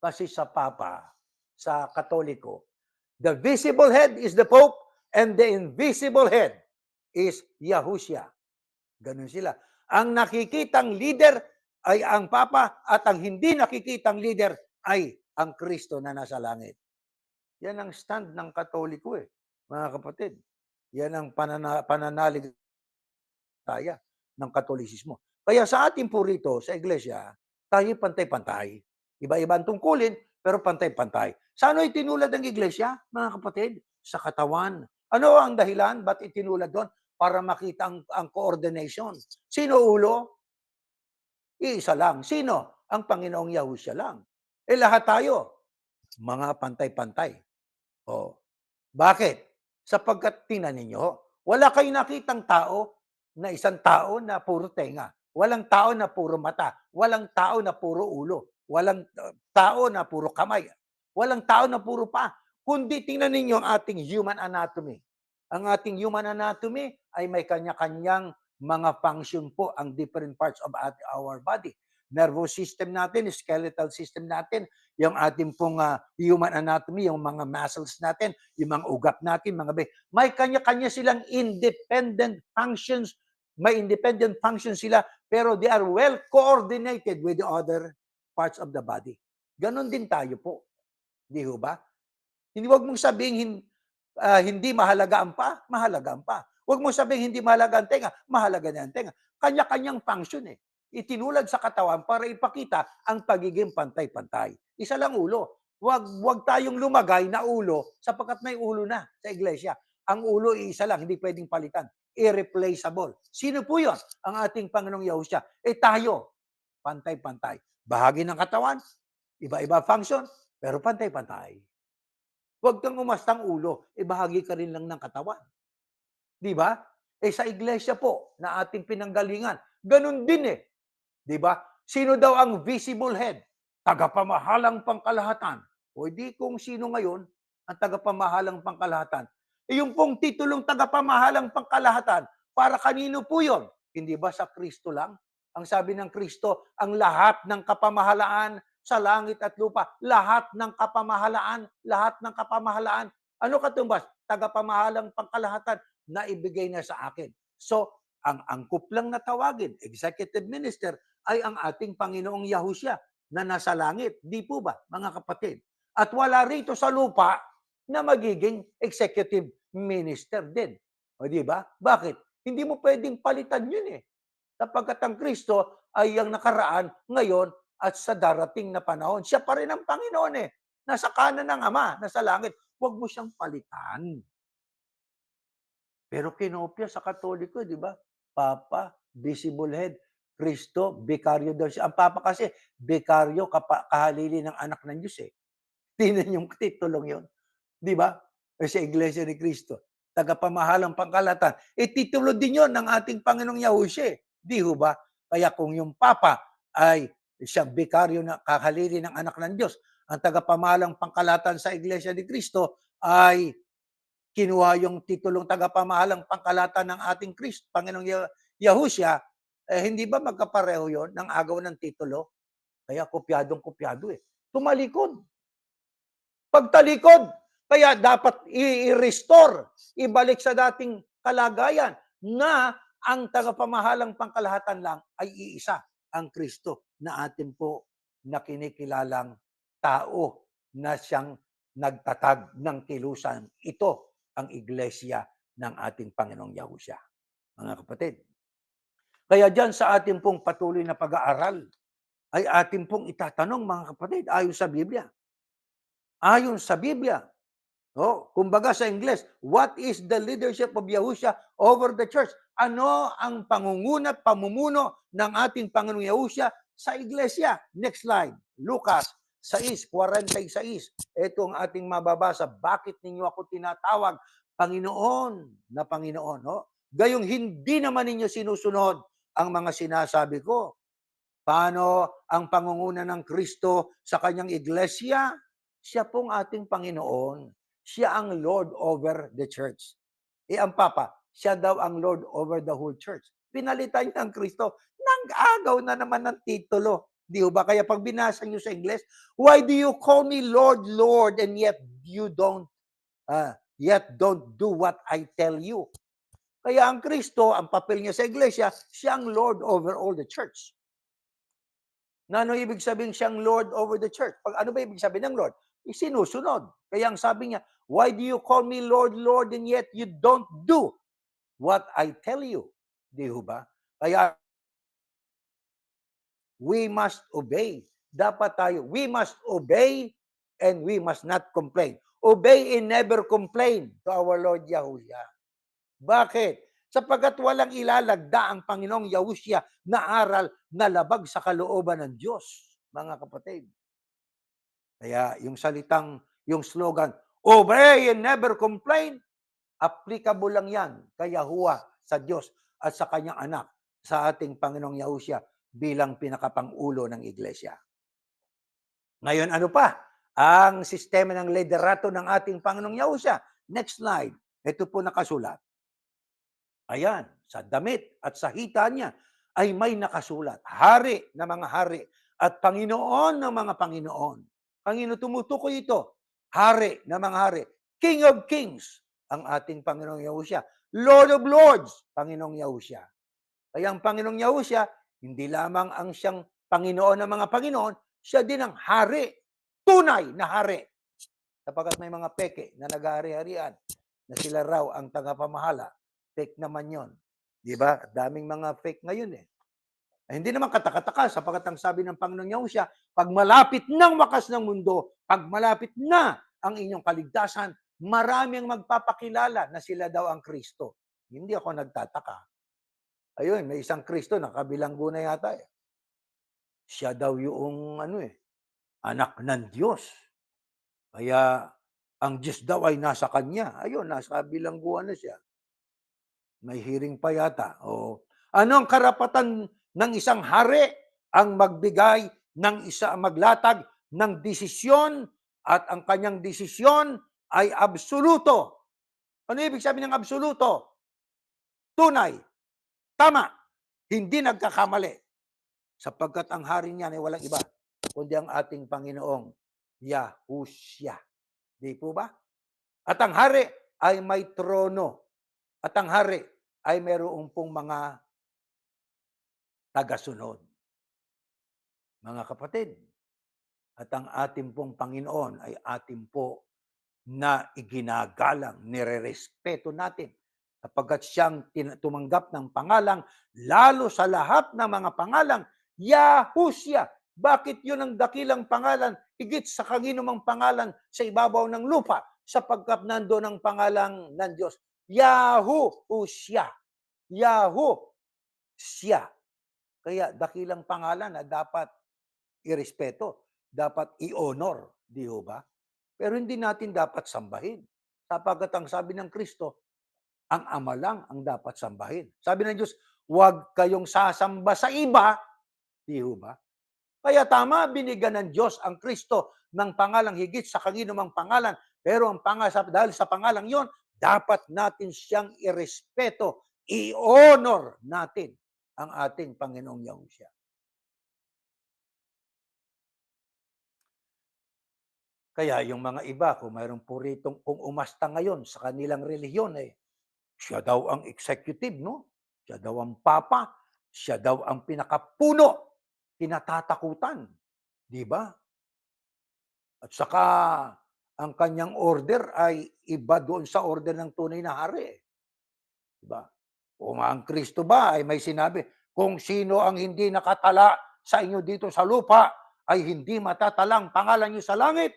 [SPEAKER 2] Kasi sa Papa, sa Katoliko, the visible head is the Pope and the invisible head is Yahushua. Ganun sila. Ang nakikitang leader ay ang Papa at ang hindi nakikitang leader ay ang Kristo na nasa langit. Yan ang stand ng Katoliko eh, mga kapatid. Yan ang pananalig ng Katolisismo. Kaya sa atin po rito, sa iglesia, tayo pantay-pantay. Iba-iba ang tungkulin, pero pantay-pantay. Saan itinulad ang iglesia, mga kapatid? Sa katawan. Ano ang dahilan? Ba't itinulad doon? Para makita ang coordination. Sino ulo? Iisa lang. Sino? Ang Panginoong Yahushua lang. Lahat tayo, mga pantay-pantay. Oh. Bakit? Sapagkat tingnan ninyo, wala kayong nakitang tao na isang tao na puro tenga. Walang tao na puro mata. Walang tao na puro ulo. Walang tao na puro kamay. Walang tao na puro pa. Kundi tingnan ninyo ang ating human anatomy. Ang ating human anatomy ay may kanya-kanyang mga function po ang different parts of our body. Nervous system natin, skeletal system natin, yung ating pong human anatomy, yung mga muscles natin, yung mga ugat natin, may kanya-kanya silang independent functions. May independent functions sila, pero they are well coordinated with the other parts of the body. Ganon din tayo po. Di ba? Hindi, wag mong sabihin hindi mahalaga ang pa, mahalaga ang pa. Huwag mo sabihin hindi mahalaga ang tenga, mahalaga na ang tenga. Kanya-kanyang function eh. Itinulad sa katawan para ipakita ang pagiging pantay-pantay. Isa lang ulo. Wag tayong lumagay na ulo sapagkat may ulo na sa iglesia. Ang ulo isa lang, hindi pwedeng palitan. Irreplaceable. Sino po yun? Ang ating Panginoong Yahushua. Tayo, pantay-pantay. Bahagi ng katawan, iba-iba function, pero pantay-pantay. Huwag kang umastang ulo, bahagi ka rin lang ng katawan. Di ba? Sa iglesia po na ating pinanggalingan, ganun din eh. Di ba? Sino daw ang visible head? Tagapamahalang pangkalahatan. O di kung sino ngayon ang tagapamahalang pangkalahatan. Yung pong titulong tagapamahalang pangkalahatan, para kanino po yun? Hindi ba sa Kristo lang? Ang sabi ng Kristo, ang lahat ng kapamahalaan sa langit at lupa, lahat ng kapamahalaan, ano katumbas? Tagapamahalang pangkalahatan na ibigay na sa akin. So, ang angkop lang na tawagin, executive minister, ay ang ating Panginoong Yahushua na nasa langit. Di po ba, mga kapatid? At wala rito sa lupa na magiging executive minister din. O di ba? Bakit? Hindi mo pwedeng palitan yun eh. Sapagkat ang Kristo ay ang nakaraan, ngayon, at sa darating na panahon. Siya pa rin ang Panginoon eh. Nasa kanan ng Ama, nasa langit. Huwag mo siyang palitan. Pero kinopya sa Katoliko, di ba? Papa, visible head. Kristo, bikaryo daw siya. Ang Papa kasi, bikaryo, kahalili ng anak ng Diyos eh. Tingnan yung titulong yun. Di ba? Sa Iglesia ni Kristo. Tagapamahalang pangkalahatan. Titulo din yun ng ating Panginoong Yahushua. Di ba? Kaya kung yung Papa ay siyang bikaryo na kahalili ng anak ng Diyos, ang tagapamahalang pangkalahatan sa Iglesia ni Kristo ay kinuha yung titulong tagapamahalang pangkalahatan ng ating Kristo, Panginoong Yahushua, hindi ba magkapareho yon ng agaw ng titulo? Kaya kopyadong-kopyado eh. Tumalikod. Pagtalikod. Kaya dapat i-restore, ibalik sa dating kalagayan na ang tagapamahalang pangkalahatan lang ay iisa, ang Kristo na atin po na kinikilalang tao na siyang nagtatag ng kilusan. Ito ang iglesia ng ating Panginoong Yahushua. Mga kapatid. Kaya dyan sa ating pong patuloy na pag-aaral, ay ating pong itatanong mga kapatid, ayon sa Biblia. Ayon sa Biblia. Kumbaga sa Ingles, what is the leadership of Yahushua over the church? Ano ang pangunguna at pamumuno ng ating Panginoong Yahushua sa iglesia? Next slide. Lucas 6:46. Ito ang ating mababasa. Bakit ninyo ako tinatawag Panginoon na Panginoon? No? Gayong hindi naman ninyo sinusunod ang mga sinasabi ko. Paano ang pangunguna ng Kristo sa kanyang iglesia? Siya pong ating Panginoon. Siya ang Lord over the church. Ang Papa, siya daw ang Lord over the whole church. Pinalitan niya ang Kristo. Nag-agaw na naman ng titulo. Di ba? Kaya pag binasa niyo sa Ingles, why do you call me Lord, Lord, and yet don't do what I tell you? Kaya ang Kristo, ang papel niya sa iglesia, siya ang Lord over all the church. Na ano ibig sabihin siyang Lord over the church? Ano ba ibig sabihin ng Lord? Sinusunod. Kaya ang sabi niya, why do you call me Lord, Lord, and yet you don't do what I tell you? Di ba? Kaya we must obey. Dapat tayo, we must obey and we must not complain. Obey and never complain to our Lord Yahushua. Bakit? Sapagkat walang ilalagda ang Panginoong Yahushua na aral na labag sa kalooban ng Diyos, mga kapatid. Kaya yung slogan, obey and never complain, applicable lang yan kay Yahuwah, sa Diyos at sa kanyang anak, sa ating Panginoong Yahushua bilang pinakapangulo ng iglesia. Ngayon, ano pa? Ang sistema ng liderato ng ating Panginoong Yahushua. Next slide. Ito po nakasulat. Ayan, sa damit at sa hita niya ay may nakasulat, hari na mga hari at Panginoon ng mga Panginoon. Panginoon, tumutukoy ito, hari na mga hari, King of Kings, ang ating Panginoong Yahushua, Lord of Lords, Panginoong Yahushua. Kaya ang Panginoong Yahushua, hindi lamang ang siyang Panginoon ng mga Panginoon, siya din ang hari, tunay na hari. Sapagkat may mga peke na nag-hari-harian na sila raw ang tagapamahala. Fake naman yon, di ba? Daming mga fake ngayon eh. Hindi naman katakataka sapagkat ang sabi ng Panginoon Yahushua, pag malapit ng wakas ng mundo, pag malapit na ang inyong kaligtasan, marami ang magpapakilala na sila daw ang Kristo. Hindi ako nagtataka. Ayun, may isang Kristo na kabilanggo na yata eh. Siya daw yung anak ng Diyos. Kaya ang Diyos daw ay nasa kanya. Ayun, nasa bilangguan na siya. May hearing pa yata. Ano ang karapatan ng isang hari? Ang magbigay maglatag ng desisyon at ang kanyang desisyon ay absoluto. Ano ibig sabihin ng absoluto? Tunay, tama, hindi nagkakamali. Sapagkat ang hari niyan ay walang iba, kundi ang ating Panginoong Yahushua. Di po ba? At ang hari ay may trono. At ang hari ay mayroong pong mga tagasunod. Mga kapatid, at ang ating pong Panginoon ay ating po na iginagalang, nirerespeto natin sapagkat siyang tumanggap ng pangalang lalo sa lahat ng mga pangalang, Yahushua. Bakit yun ang dakilang pangalan? Higit sa kaninumang pangalan sa ibabaw ng lupa sapagkat nandoon ang pangalang ng Diyos. Yahushua. Yahushua. Kaya dakilang pangalan na dapat irespeto, dapat i-honor, di ba? Pero hindi natin dapat sambahin. Sapagkat ang sabi ng Kristo, ang Ama lang ang dapat sambahin. Sabi ng Diyos, huwag kayong sasamba sa iba, di ba? Kaya tama, binigyan ng Diyos ang Kristo ng pangalang higit sa kaninumang pangalan. Pero ang dahil sa pangalang yon, dapat natin siyang irespeto, i-honor natin ang ating Panginoong Yahushua. Kaya yung mga iba, kung mayroong puritong kung umasta ngayon sa kanilang relihiyon, siya daw ang executive, no? Siya daw ang papa, siya daw ang pinakapuno, kinatatakutan, di ba? At saka ang kanyang order ay iba doon sa order ng tunay na hari. Di ba? Kung ang Kristo ba ay may sinabi, kung sino ang hindi nakatala sa inyo dito sa lupa, ay hindi matatalang pangalan niyo sa langit.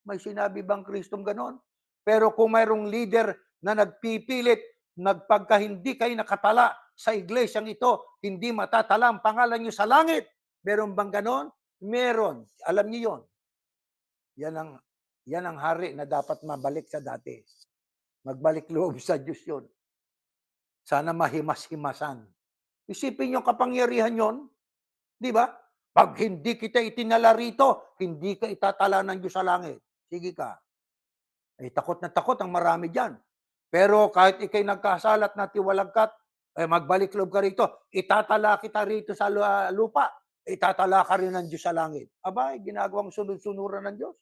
[SPEAKER 2] May sinabi bang Kristong ganon? Pero kung mayroong leader na nagpipilit, nagpagka hindi kayo nakatala sa iglesyang ito, hindi matatala ang pangalan niyo sa langit. Meron bang ganon? Meron. Alam niyo yon. Yan ang, yan ang hari na dapat mabalik sa dati. Magbalik loob sa Diyos yun. Sana mahimas-himasan. Isipin yung kapangyarihan yon, di ba? Pag hindi kita itinala rito, hindi ka itatala ng Diyos sa langit. Sige ka. Takot na takot ang marami dyan. Pero kahit ikay nagkasalat na tiwalagkat, magbalik loob ka rito, itatala kita rito sa lupa, itatala ka rin ng Diyos sa langit. Aba, ginagawang sunod-sunuran ng Diyos.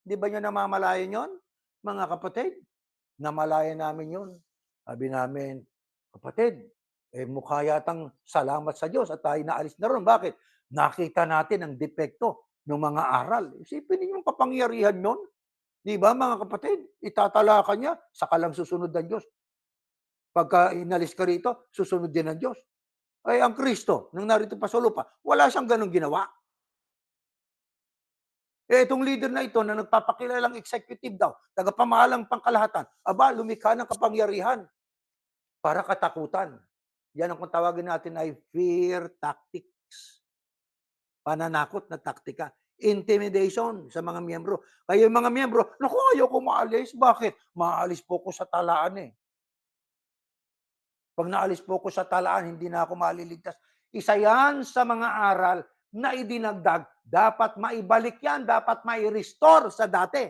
[SPEAKER 2] Di ba nyo namamalayan yon, mga kapatid? Namalayan namin yon. Sabi namin, kapatid, mukha yatang salamat sa Diyos at tayo naalis na ron. Bakit? Nakita natin ang depekto ng mga aral. Isipin ninyo yung kapangyarihan yon. Di ba, mga kapatid? Itatala ka niya, saka lang susunod ng Diyos. Pagka inalis ka rito, susunod din ng Diyos. Ay, ang Kristo, nung narito pa sa lupa, wala siyang ganong ginawa. Itong leader na ito na nagpapakilalang executive daw, tagapamahalang pangkalahatan, aba, lumikha ng kapangyarihan para katakutan. Yan ang kung tawagin natin ay fear tactics. Pananakot na taktika. Intimidation sa mga miyembro. Kaya yung mga miyembro, naku, ayaw ko maalis. Bakit? Maalis po ko sa talaan eh. Pag naalis po ko sa talaan, hindi na ako maliligtas. Isa yan sa mga aral na idinagdag. Dapat maibalik yan, dapat mai-restore sa dati.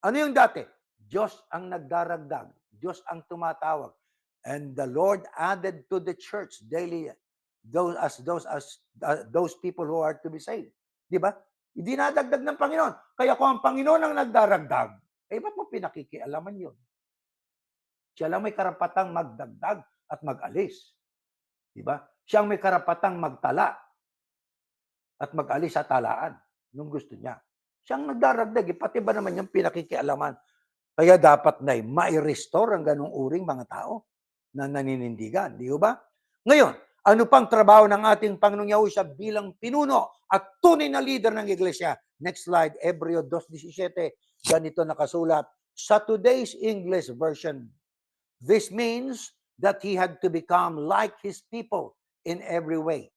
[SPEAKER 2] Ano yung dati? Diyos ang nagdaragdag. Diyos ang tumatawag. And the Lord added to the church daily those people who are to be saved. Di ba? Dinadagdag ng Panginoon. Kaya kung ang Panginoon ang nagdaragdag, ba't mo pinakikialaman yun? Siya lang may karapatang magdagdag at mag-alis. Di ba? Siya ang may karapatang magtala at mag-alis sa talaan nung gusto niya. Siya ang nagdaragdag. Pati ba naman yung pinakikialaman? Kaya dapat na mai-restore ang ganung uring mga tao na naninindigan. Di ba? Ngayon, ano pang trabaho ng ating Panginoong Yahushua bilang pinuno at tunay na leader ng iglesia? Next slide, Hebreo 2:17. Ganito nakasulat sa today's English version. This means that he had to become like his people in every way.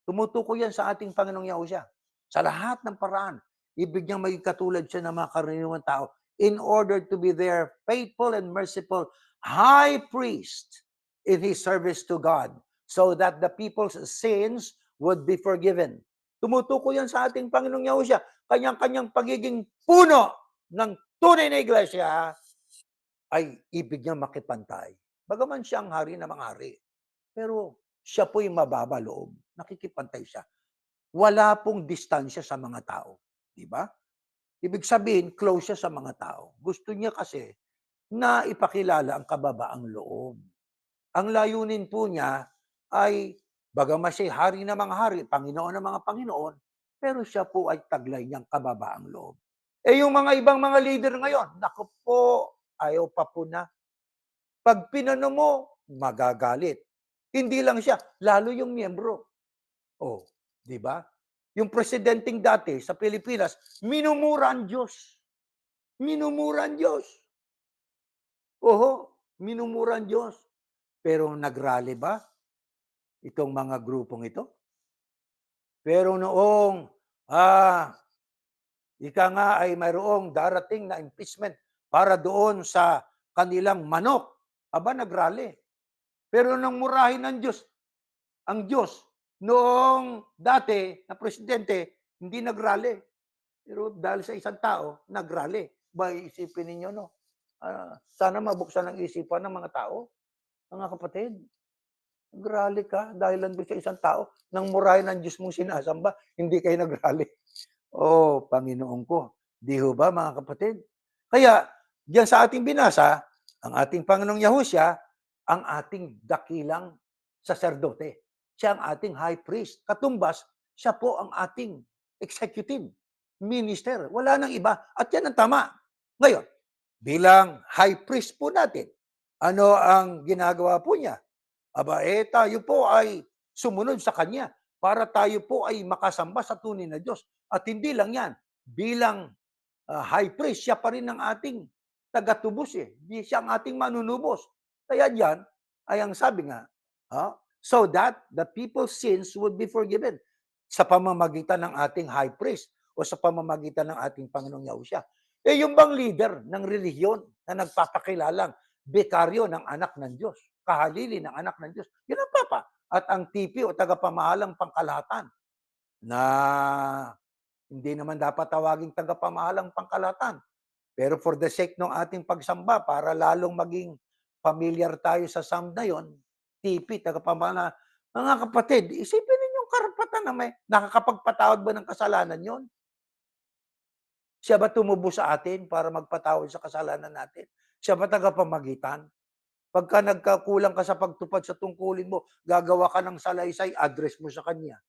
[SPEAKER 2] Tumutukoy yan sa ating Panginoong Yahushua. Sa lahat ng paraan, ibig niyang maging katulad siya ng mga karaniwang tao in order to be their faithful and merciful high priest in his service to God, so that the people's sins would be forgiven. Tumutukoy yan sa ating Panginoong Yahushua. Kanyang-kanyang pagiging puno ng tunay na iglesia ay ibig niya makipantay. Bagaman siya ang hari ng mga hari, pero siya po'y mababa loob. Nakikipantay siya. Wala pong distansya sa mga tao. Di ba? Ibig sabihin, close siya sa mga tao. Gusto niya kasi na ipakilala ang kababaang loob. Ang layunin po niya ay, bagaman siya hari ng mga hari, Panginoon ng mga Panginoon, pero siya po ay taglay niyang kababaang loob. Yung mga ibang mga leader ngayon, naku po, ayaw pa po na. Pag pinano mo, magagalit. Hindi lang siya, lalo yung miyembro. Di ba? Yung presidenteng dati sa Pilipinas, minumura ang Diyos. Minumura ang Diyos. Minumura ang Diyos. Pero nagrally ba itong mga grupong ito? Pero noong ika nga ay mayroong darating na impeachment para doon sa kanilang manok, nagrally. Pero nang murahin ng Diyos, ang Diyos, noong dati na presidente, hindi nagrally. Pero dahil sa isang tao, nagrally. Isipin ninyo, no? Sana mabuksan ang isipan ng mga tao. Mga kapatid, nagrally ka dahil lang sa isang tao, nang murahin ng Diyos mong sinasamba, hindi kayo nagrally. Panginoon ko. Di ho ba, mga kapatid? Kaya, diyan sa ating binasa, ang ating Panginoong Yahushua, ang ating dakilang saserdote. Siya ang ating high priest. Katumbas, siya po ang ating executive minister. Wala nang iba. At yan ang tama. Ngayon, bilang high priest po natin, ano ang ginagawa po niya? Tayo po ay sumunod sa Kanya para tayo po ay makasamba sa tunay na Diyos. At hindi lang yan, bilang high priest, siya pa rin ang ating tagatubos Di siya ang ating manunubos. Kaya diyan ay ang sabi nga, so that the people's sins would be forgiven sa pamamagitan ng ating high priest. o sa pamamagitan ng ating Panginoong Yahushua. Eh yung bang leader ng relihiyon na nagpapakilalang bikaryo ng anak ng Diyos, kahalili ng anak ng Diyos, yun ang Papa. At ang TP o tagapamahalang pangkalahatan na hindi naman dapat tawaging tagapamahalang pangkalahatan. Pero for the sake ng ating pagsamba, para lalong maging familiar tayo sa psalm na yun, TP, tagapamahala, mga kapatid, isipin ninyong karapatan na may nakakapagpatawad ba ng kasalanan yon? Siya ba tumubo sa atin para magpatawad sa kasalanan natin? Siya ba tagapamagitan? Pagka nagkakulang ka sa pagtupad sa tungkulin mo, gagawa ka ng salaysay, address mo sa kanya.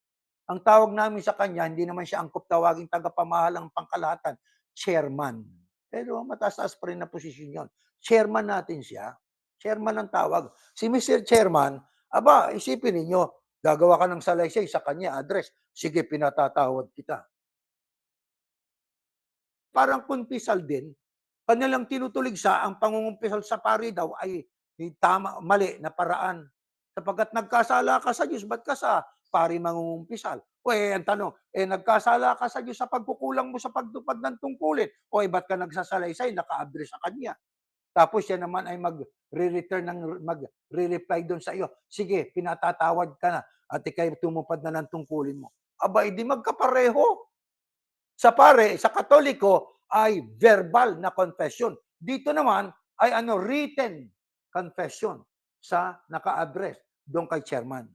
[SPEAKER 2] Ang tawag namin sa kanya, hindi naman siya angkop tawaging tagapamahalang pangkalahatan, chairman. Pero mataas-taas pa rin na posisyon yun. Chairman natin siya. Chairman ang tawag. Si Mr. Chairman, aba, isipin ninyo, gagawa ka ng salaysay sa kanya, address. Sige, pinatatawad kita. Parang kumpisal din, kanilang tinutuligsa ang pangungumpisal sa pari daw ay tama, mali na paraan. Sapagkat nagkasala ka sa Diyos, ba't ka sa pari mangungumpisal? O ang tanong, nagkasala ka sa Diyos sa pagkukulang mo sa pagtupad ng tungkulin. O ba't ka nagsasalaysay, naka-address sa Kanya? Tapos siya naman ay magre-reply doon sa iyo. Sige, pinatatawad ka na at ikay tumupad na ng tungkulin mo. Aba, hindi magkapareho. Sa pare, sa Katoliko ay verbal na confession. Dito naman ay written confession sa naka-address doon kay chairman.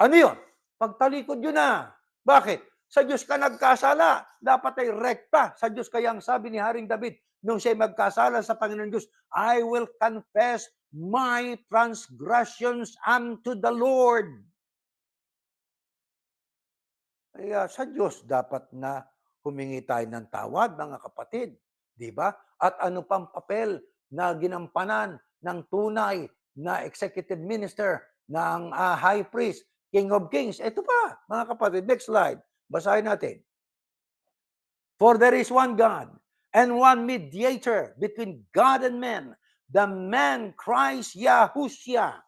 [SPEAKER 2] Ano yun? Pagtalikod yun na. Bakit? Sa Diyos ka nagkasala. Dapat ay rekta. Sa Diyos kaya ang sabi ni Haring David, nung siya magkasala sa Panginoon Diyos, I will confess my transgressions unto the Lord. Kaya sa Diyos dapat na humingi tayo ng tawad, mga kapatid. Di ba? At ano pang papel na ginampanan ng tunay na executive minister ng high priest, King of Kings. Ito pa, mga kapatid. Next slide. Basahin natin. For there is one God and one mediator between God and men, the man Christ Yahushua.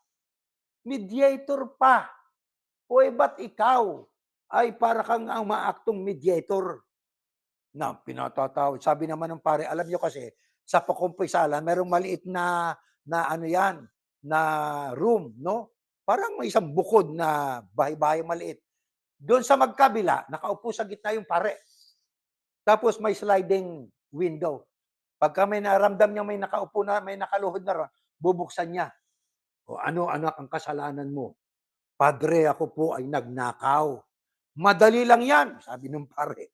[SPEAKER 2] Mediator pa. O ba't ikaw ay para kang ang maaktong mediator na pinatatawad? Sabi naman ng pare, alam nyo kasi, sa pakumpisalan, merong maliit na ano yan, na room, no? Parang may isang bukod na bahay-bahay maliit. Doon sa magkabila, nakaupo sa gitna yung pare. Tapos may sliding window. Pagka may naramdam niya may nakaupo na, may nakaluhod na ron, bubuksan niya. O ano anak ang kasalanan mo? Padre, ako po ay nagnakaw. Madali lang yan, sabi ng pare.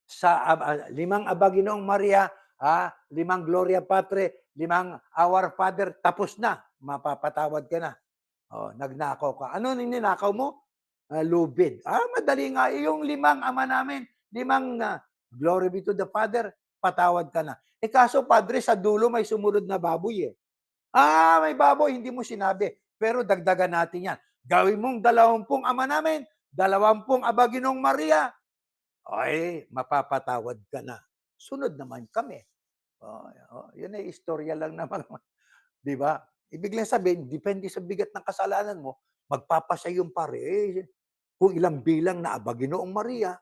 [SPEAKER 2] Sa 5 Aba Ginoong Maria, 5 Gloria Patri, 5 Our Father, tapos na. Mapapatawad ka na. O, nagnakaw ka. Ano ninakaw mo? Lubid. Madali nga. Yung 5 Ama namin, 5 Glory be to the Father, patawad ka na. Kaso, Padre, sa dulo may sumunod na baboy eh. May baboy, hindi mo sinabi. Pero dagdagan natin yan. Gawin mong 20 Ama namin, 20 Aba Ginoong Maria, ay, mapapatawad ka na. Sunod naman kami. Yun ay istorya lang naman. Di ba? Ibig lang sabihin, depende sa bigat ng kasalanan mo, magpapasya yung pare. Kung ilang bilang na Aba Ginoong Maria,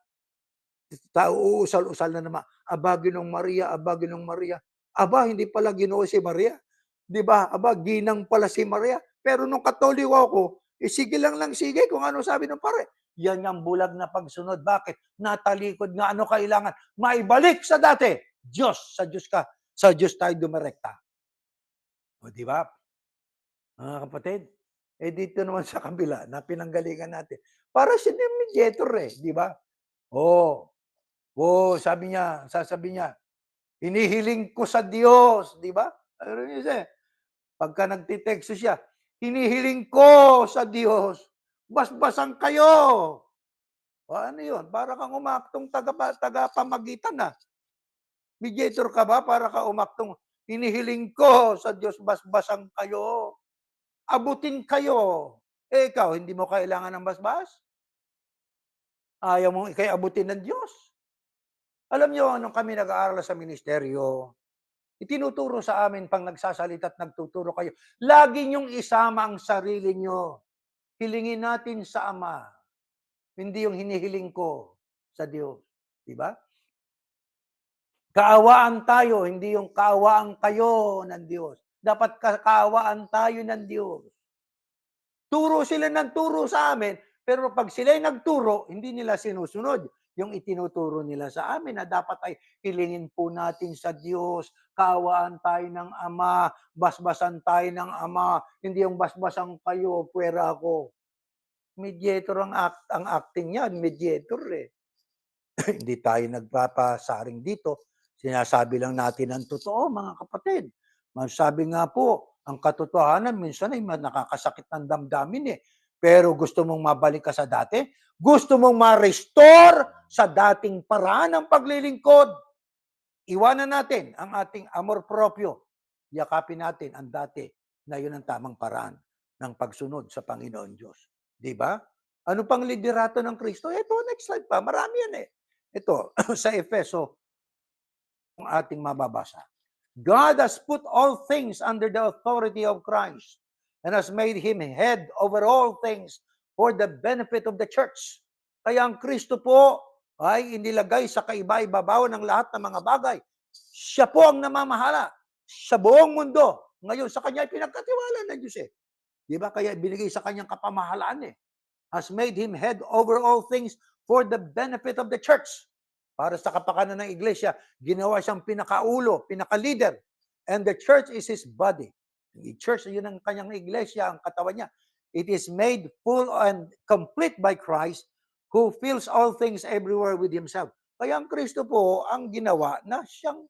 [SPEAKER 2] uusal-usal na naman, Aba Ginoong Maria, Aba Ginoong Maria. Aba, hindi pala Ginoo si Maria. Di ba? Aba, ginang pala si Maria. Pero nung Katoliko ako, sige lang sige kung ano sabi ng pare. Yan ang bulag na pagsunod. Bakit? Natalikod nga. Ano kailangan? Maibalik sa dati. Diyos. Sa Diyos ka. Sa Diyos tayo dumirekta. O, di ba? Mga kapatid, dito naman sa kabila, na pinanggalingan natin. Para siya yung mediator di ba? Sasabi niya, hinihiling ko sa Diyos, di ba? Ano niya pagka nagtitext siya, hinihiling ko sa Diyos, basbasan kayo. Ano yun? Para kang umaktong tagapamagitan na. Mediator ka ba para ka umaktong, hinihiling ko sa Diyos, basbasan kayo. Abutin kayo. Ikaw, hindi mo kailangan ng basbas? Ayaw mong abutin ng Diyos? Alam nyo, nung kami nag-aaral sa ministeryo, itinuturo sa amin pang nagsasalita at nagtuturo kayo, lagi niyong isama ang sarili niyo. Hilingin natin sa Ama. Hindi yung hinihiling ko sa Diyos. Di ba? Kaawaan tayo, hindi yung kaawaan kayo ng Diyos. Dapat kaawaan tayo ng Diyos. Turo sila ng turo sa amin, pero pag sila'y nagturo, hindi nila sinusunod yung itinuturo nila sa amin na dapat ay hilingin po natin sa Diyos, kaawaan tayo ng Ama, basbasan tayo ng Ama, hindi yung basbasan kayo, puwera ako. Mediator ang acting niyan, mediator eh. Hindi tayo nagpapasaring dito. Sinasabi lang natin ang totoo, mga kapatid. Sabi nga po, ang katotohanan minsan ay nakakasakit ng damdamin eh. Pero gusto mong mabalik ka sa dati? Gusto mong ma-restore sa dating paraan ng paglilingkod? Iwanan natin ang ating amor proprio. Yakapin natin ang dati na yun ang tamang paraan ng pagsunod sa Panginoon Diyos. Di ba? Ano pang liderato ng Kristo? Ito, next slide pa. Marami yan eh. Ito, sa Efeso, ang ating mababasa. God has put all things under the authority of Christ and has made Him head over all things for the benefit of the church. Kaya ang Kristo po ay inilagay sa kaiba-ibabaw ng lahat ng mga bagay. Siya po ang namamahala sa buong mundo. Ngayon, sa Kanya ay pinagkatiwala ng Diyos eh. Di ba? Kaya binigay sa Kanyang kapamahalaan eh. Has made Him head over all things for the benefit of the church. Para sa kapakanan ng iglesia, ginawa siyang pinakaulo, pinaka-leader. And the church is His body. The church, yun ang kanyang iglesia, ang katawan niya. It is made full and complete by Christ who fills all things everywhere with Himself. Kaya ang Kristo po ang ginawa na siyang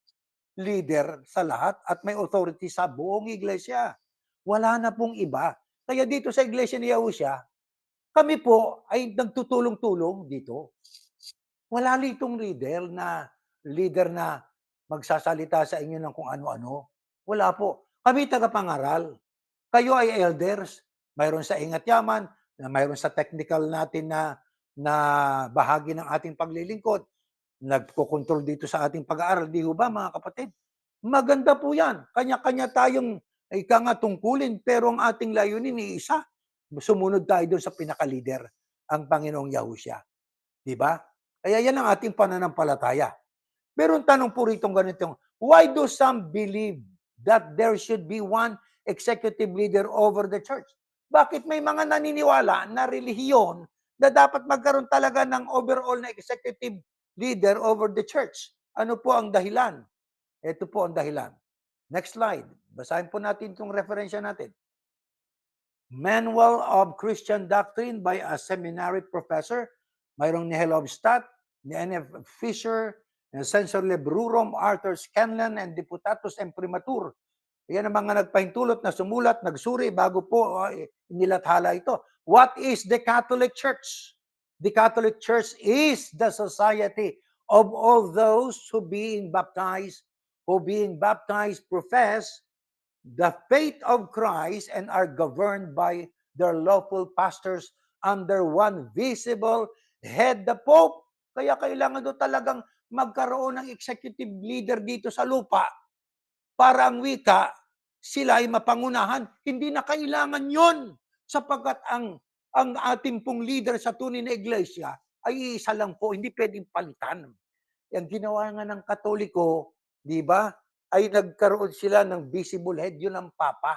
[SPEAKER 2] leader sa lahat at may authority sa buong iglesia. Wala na pong iba. Kaya dito sa iglesia ni Yahushua, kami po ay nagtutulong-tulong dito. Wala litong leader na magsasalita sa inyo ng kung ano-ano. Wala po. Kami tagapangaral. Kayo ay elders. Mayroon sa Ingat Yaman, mayroon sa technical natin na bahagi ng ating paglilingkod. Nagkokontrol dito sa ating pag-aaral. Di ba mga kapatid? Maganda po yan. Kanya-kanya tayong tungkulin, pero ang ating layunin ni isa. Sumunod tayo doon sa pinaka-leader, ang Panginoong Yahushua. Di ba? Kaya yan ang ating pananampalataya. Pero ang tanong po rito ganito, why do some believe that there should be one executive leader over the church? Bakit may mga naniniwala na relihiyon na dapat magkaroon talaga ng overall na executive leader over the church? Ano po ang dahilan? Ito po ang dahilan. Next slide. Basahin po natin itong referensya natin. Manual of Christian Doctrine by a seminary professor. Mayroong ni Hillobstadt, ni N.F. Fisher, ni Censor Lebrurum, Arthur Scanlon, and Deputatus Imprimatur. Yan ang mga nagpahintulot na sumulat, nagsuri bago po inilathala ito. What is the Catholic Church? The Catholic Church is the society of all those who being baptized profess the faith of Christ and are governed by their lawful pastors under one visible head, the Pope. Kaya kailangan doon talagang magkaroon ng executive leader dito sa lupa para ang wika, sila ay mapangunahan. Hindi na kailangan yon sapagkat ang ating pong leader sa tunay na iglesia ay isa lang po, hindi pwedeng palitan. Yung ginawa nga ng Katoliko, di ba, ay nagkaroon sila ng visible head, yun ang Papa.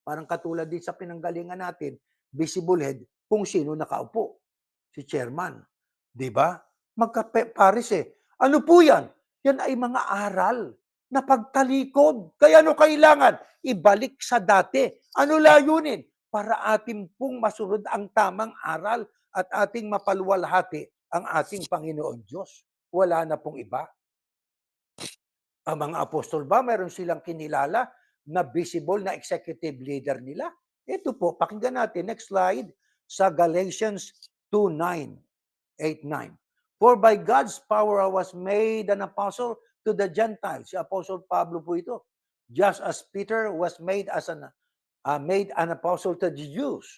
[SPEAKER 2] Parang katulad din sa pinanggalingan natin, visible head, kung sino nakaupo. Si chairman. Di ba? Magka-pares eh. Ano po yan? Yan ay mga aral na pagtalikod. Kaya ano kailangan? Ibalik sa dati. Ano layunin? Para ating pong masunod ang tamang aral at ating mapaluwalhati ang ating Panginoon Diyos. Wala na pong iba. Ang mga apostol ba, meron silang kinilala na visible na executive leader nila? Ito po, pakinggan natin. Next slide. Sa Galatians 2:9, 8:9. For by God's power I was made an apostle to the Gentiles. Si Apostle Pablo po ito. Just as Peter was made an apostle to the Jews.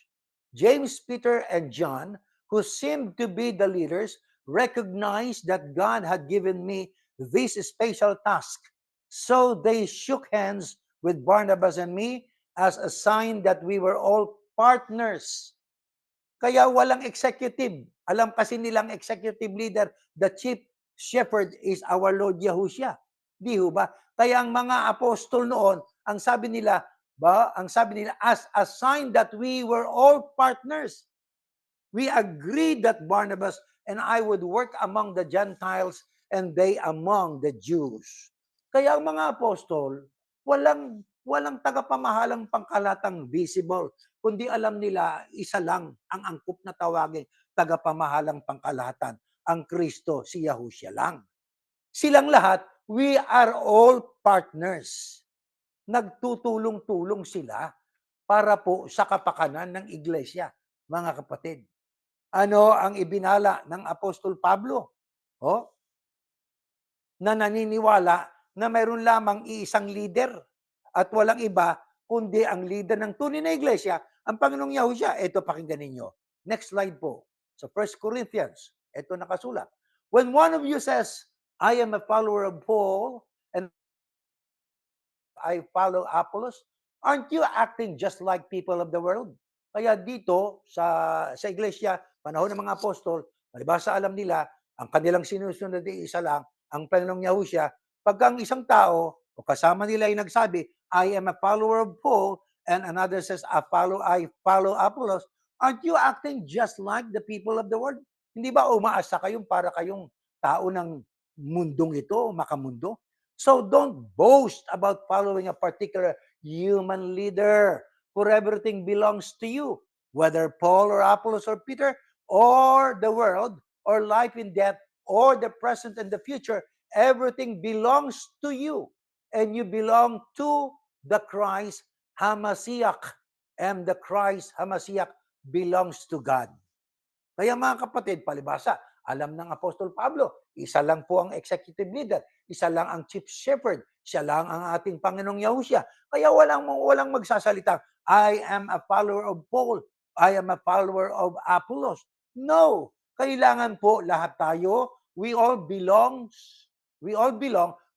[SPEAKER 2] James, Peter, and John, who seemed to be the leaders, recognized that God had given me this special task. So they shook hands with Barnabas and me as a sign that we were all partners. Kaya walang executive. Alam kasi nilang executive leader, the chief shepherd is our Lord Yahushua. Di ho ba? Kaya ang mga apostol noon, ang sabi nila, as a sign that we were all partners, we agreed that Barnabas and I would work among the Gentiles and they among the Jews. Kaya ang mga apostol, walang tagapamahalang pangkalatang visible, kundi alam nila isa lang ang angkop na tawagin tagapamahalang pangkalahatan, ang Kristo, si Yahushua lang. Silang lahat, we are all partners. Nagtutulong-tulong sila para po sa kapakanan ng iglesia, mga kapatid. Ano ang ibinala ng Apostol Pablo? Oh, na naniniwala na mayroon lamang iisang leader at walang iba kundi ang leader ng tunay na iglesia, ang Panginoong Yahushua. Ito, pakinggan ninyo. Next slide po. Sa 1 Corinthians, ito nakasulat. When one of you says, I am a follower of Paul and I follow Apollos, aren't you acting just like people of the world? Kaya dito sa iglesia, panahon ng mga apostol, palibhasa alam nila, ang kanilang sinusunod ay isa lang, ang Panginoong Yahushua. Pagka ang isang tao o kasama nila ay nagsabi, I am a follower of Paul, and another says, I follow Apollos, aren't you acting just like the people of the world? Hindi ba umaasa kayong para kayong tao ng mundong ito, makamundo? So don't boast about following a particular human leader, for everything belongs to you, whether Paul or Apollos or Peter or the world or life and death or the present and the future, everything belongs to you and you belong to the Christ Hamasiach, and the Christ Hamasiach belongs to God. Kaya mga kapatid, palibhasa, alam ng Apostol Pablo, isa lang po ang executive leader, isa lang ang chief shepherd, siya lang ang ating Panginoong Yahushua. Kaya walang magsasalita, I am a follower of Paul, I am a follower of Apollos. No, kailangan po lahat tayo, we all belong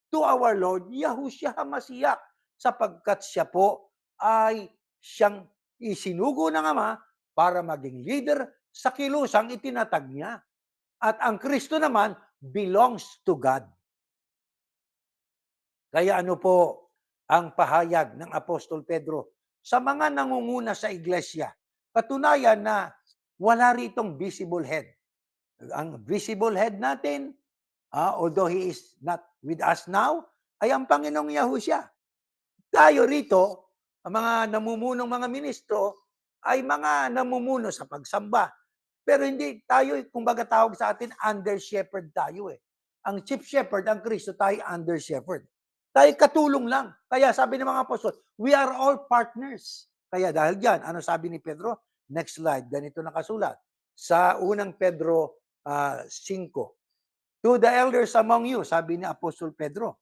[SPEAKER 2] to our Lord Yahushua HaMashiach, sapagkat siya po ay siyang isinugo ng Ama para maging leader sa kilusang itinatag niya. At ang Kristo naman belongs to God. Kaya ano po ang pahayag ng Apostol Pedro sa mga nangunguna sa iglesia? Katunayan na wala ritong visible head. Ang visible head natin, although He is not with us now, ay ang Panginoong Yahushua. Tayo rito, ang mga namumunong mga ministro, ay mga namumuno sa pagsamba. Pero hindi tayo, kumbaga tawag sa atin, under shepherd tayo eh. Ang chief shepherd, ang Kristo, tayo under shepherd. Tayo katulong lang. Kaya sabi ng mga apostol, we are all partners. Kaya dahil dyan, ano sabi ni Pedro? Next slide, ganito nakasulat. Sa unang Pedro 5. To the elders among you, sabi ni Apostol Pedro.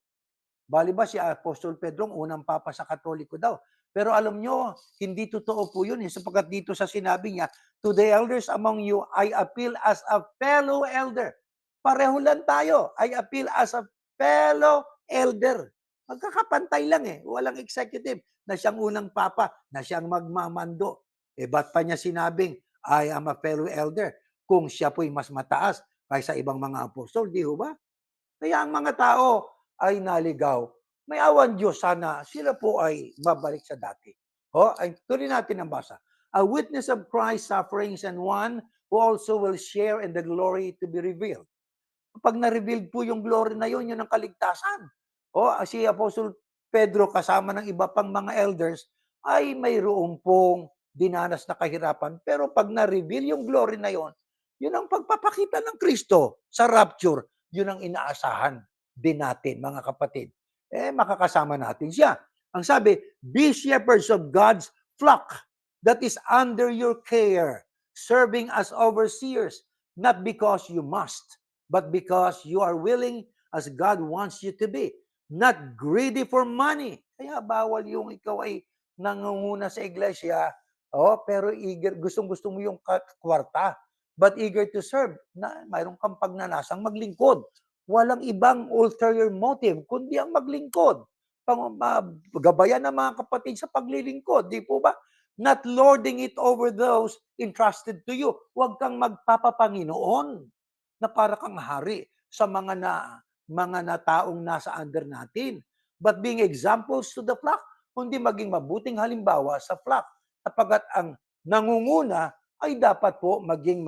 [SPEAKER 2] Bali ba si Apostol Pedro ang unang papa sa Katoliko daw? Pero alam nyo, hindi totoo po yun. Sapagkat dito sa sinabi niya, to the elders among you, I appeal as a fellow elder. Pareho lang tayo. I appeal as a fellow elder. Magkakapantay lang eh. Walang executive na siyang unang papa, na siyang magmamando. Ba't pa niya sinabing, I am a fellow elder, kung siya po'y mas mataas kaysa ibang mga apostol, di ho ba? Kaya ang mga tao ay naligaw. May awan Diyos, sana sila po ay mabalik sa dati. Ay tuloy natin ang basa. A witness of Christ's sufferings and one who also will share in the glory to be revealed. Kapag na-revealed po yung glory na yun ang kaligtasan. Si Apostol Pedro kasama ng iba pang mga elders ay mayroong pong dinanas na kahirapan. Pero pag na-reveal yung glory na yun ang pagpapakita ng Kristo sa rapture. Yun ang inaasahan din natin, mga kapatid. Makakasama natin siya. Ang sabi, be shepherds of God's flock that is under your care, serving as overseers, not because you must, but because you are willing as God wants you to be. Not greedy for money. Kaya bawal yung ikaw ay nangunguna sa iglesia, pero eager, gustong-gusto mo yung kwarta, but eager to serve, na mayroon kang pagnanasang maglingkod. Walang ibang ulterior motive, kundi ang maglingkod. Gabayan ng mga kapatid sa paglilingkod, di po ba? not lording it over those entrusted to you. Huwag kang magpapapanginoon na para kang hari sa mga taong nasa under natin. But being examples to the flock, kundi maging mabuting halimbawa sa flock. Kapagkat ang nangunguna ay dapat po maging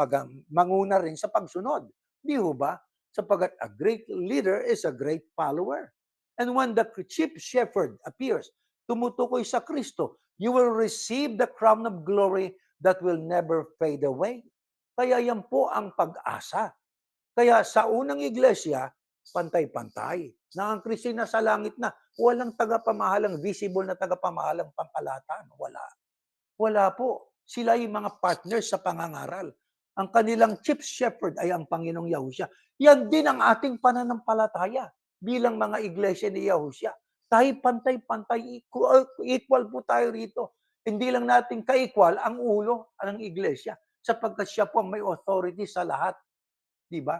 [SPEAKER 2] manguna rin sa pagsunod. Di ho ba? Sapagkat a great leader is a great follower. And when the chief shepherd appears, tumutukoy sa Kristo, you will receive the crown of glory that will never fade away. Kaya yan po ang pag-asa. Kaya sa unang iglesia, pantay-pantay. Na ang Kristo na sa langit na, walang tagapamahalang visible na tagapamahalang pampalatan. Wala. Wala po. Sila yung mga partners sa pangangaral. Ang kanilang chief shepherd ay ang Panginoong Yahushua. Yan din ang ating pananampalataya bilang mga iglesia ni Yahushua. Tayo pantay-pantay, equal po tayo rito. Hindi lang natin ka-equal ang ulo ng iglesia sapagkat siya po may authority sa lahat. Di ba?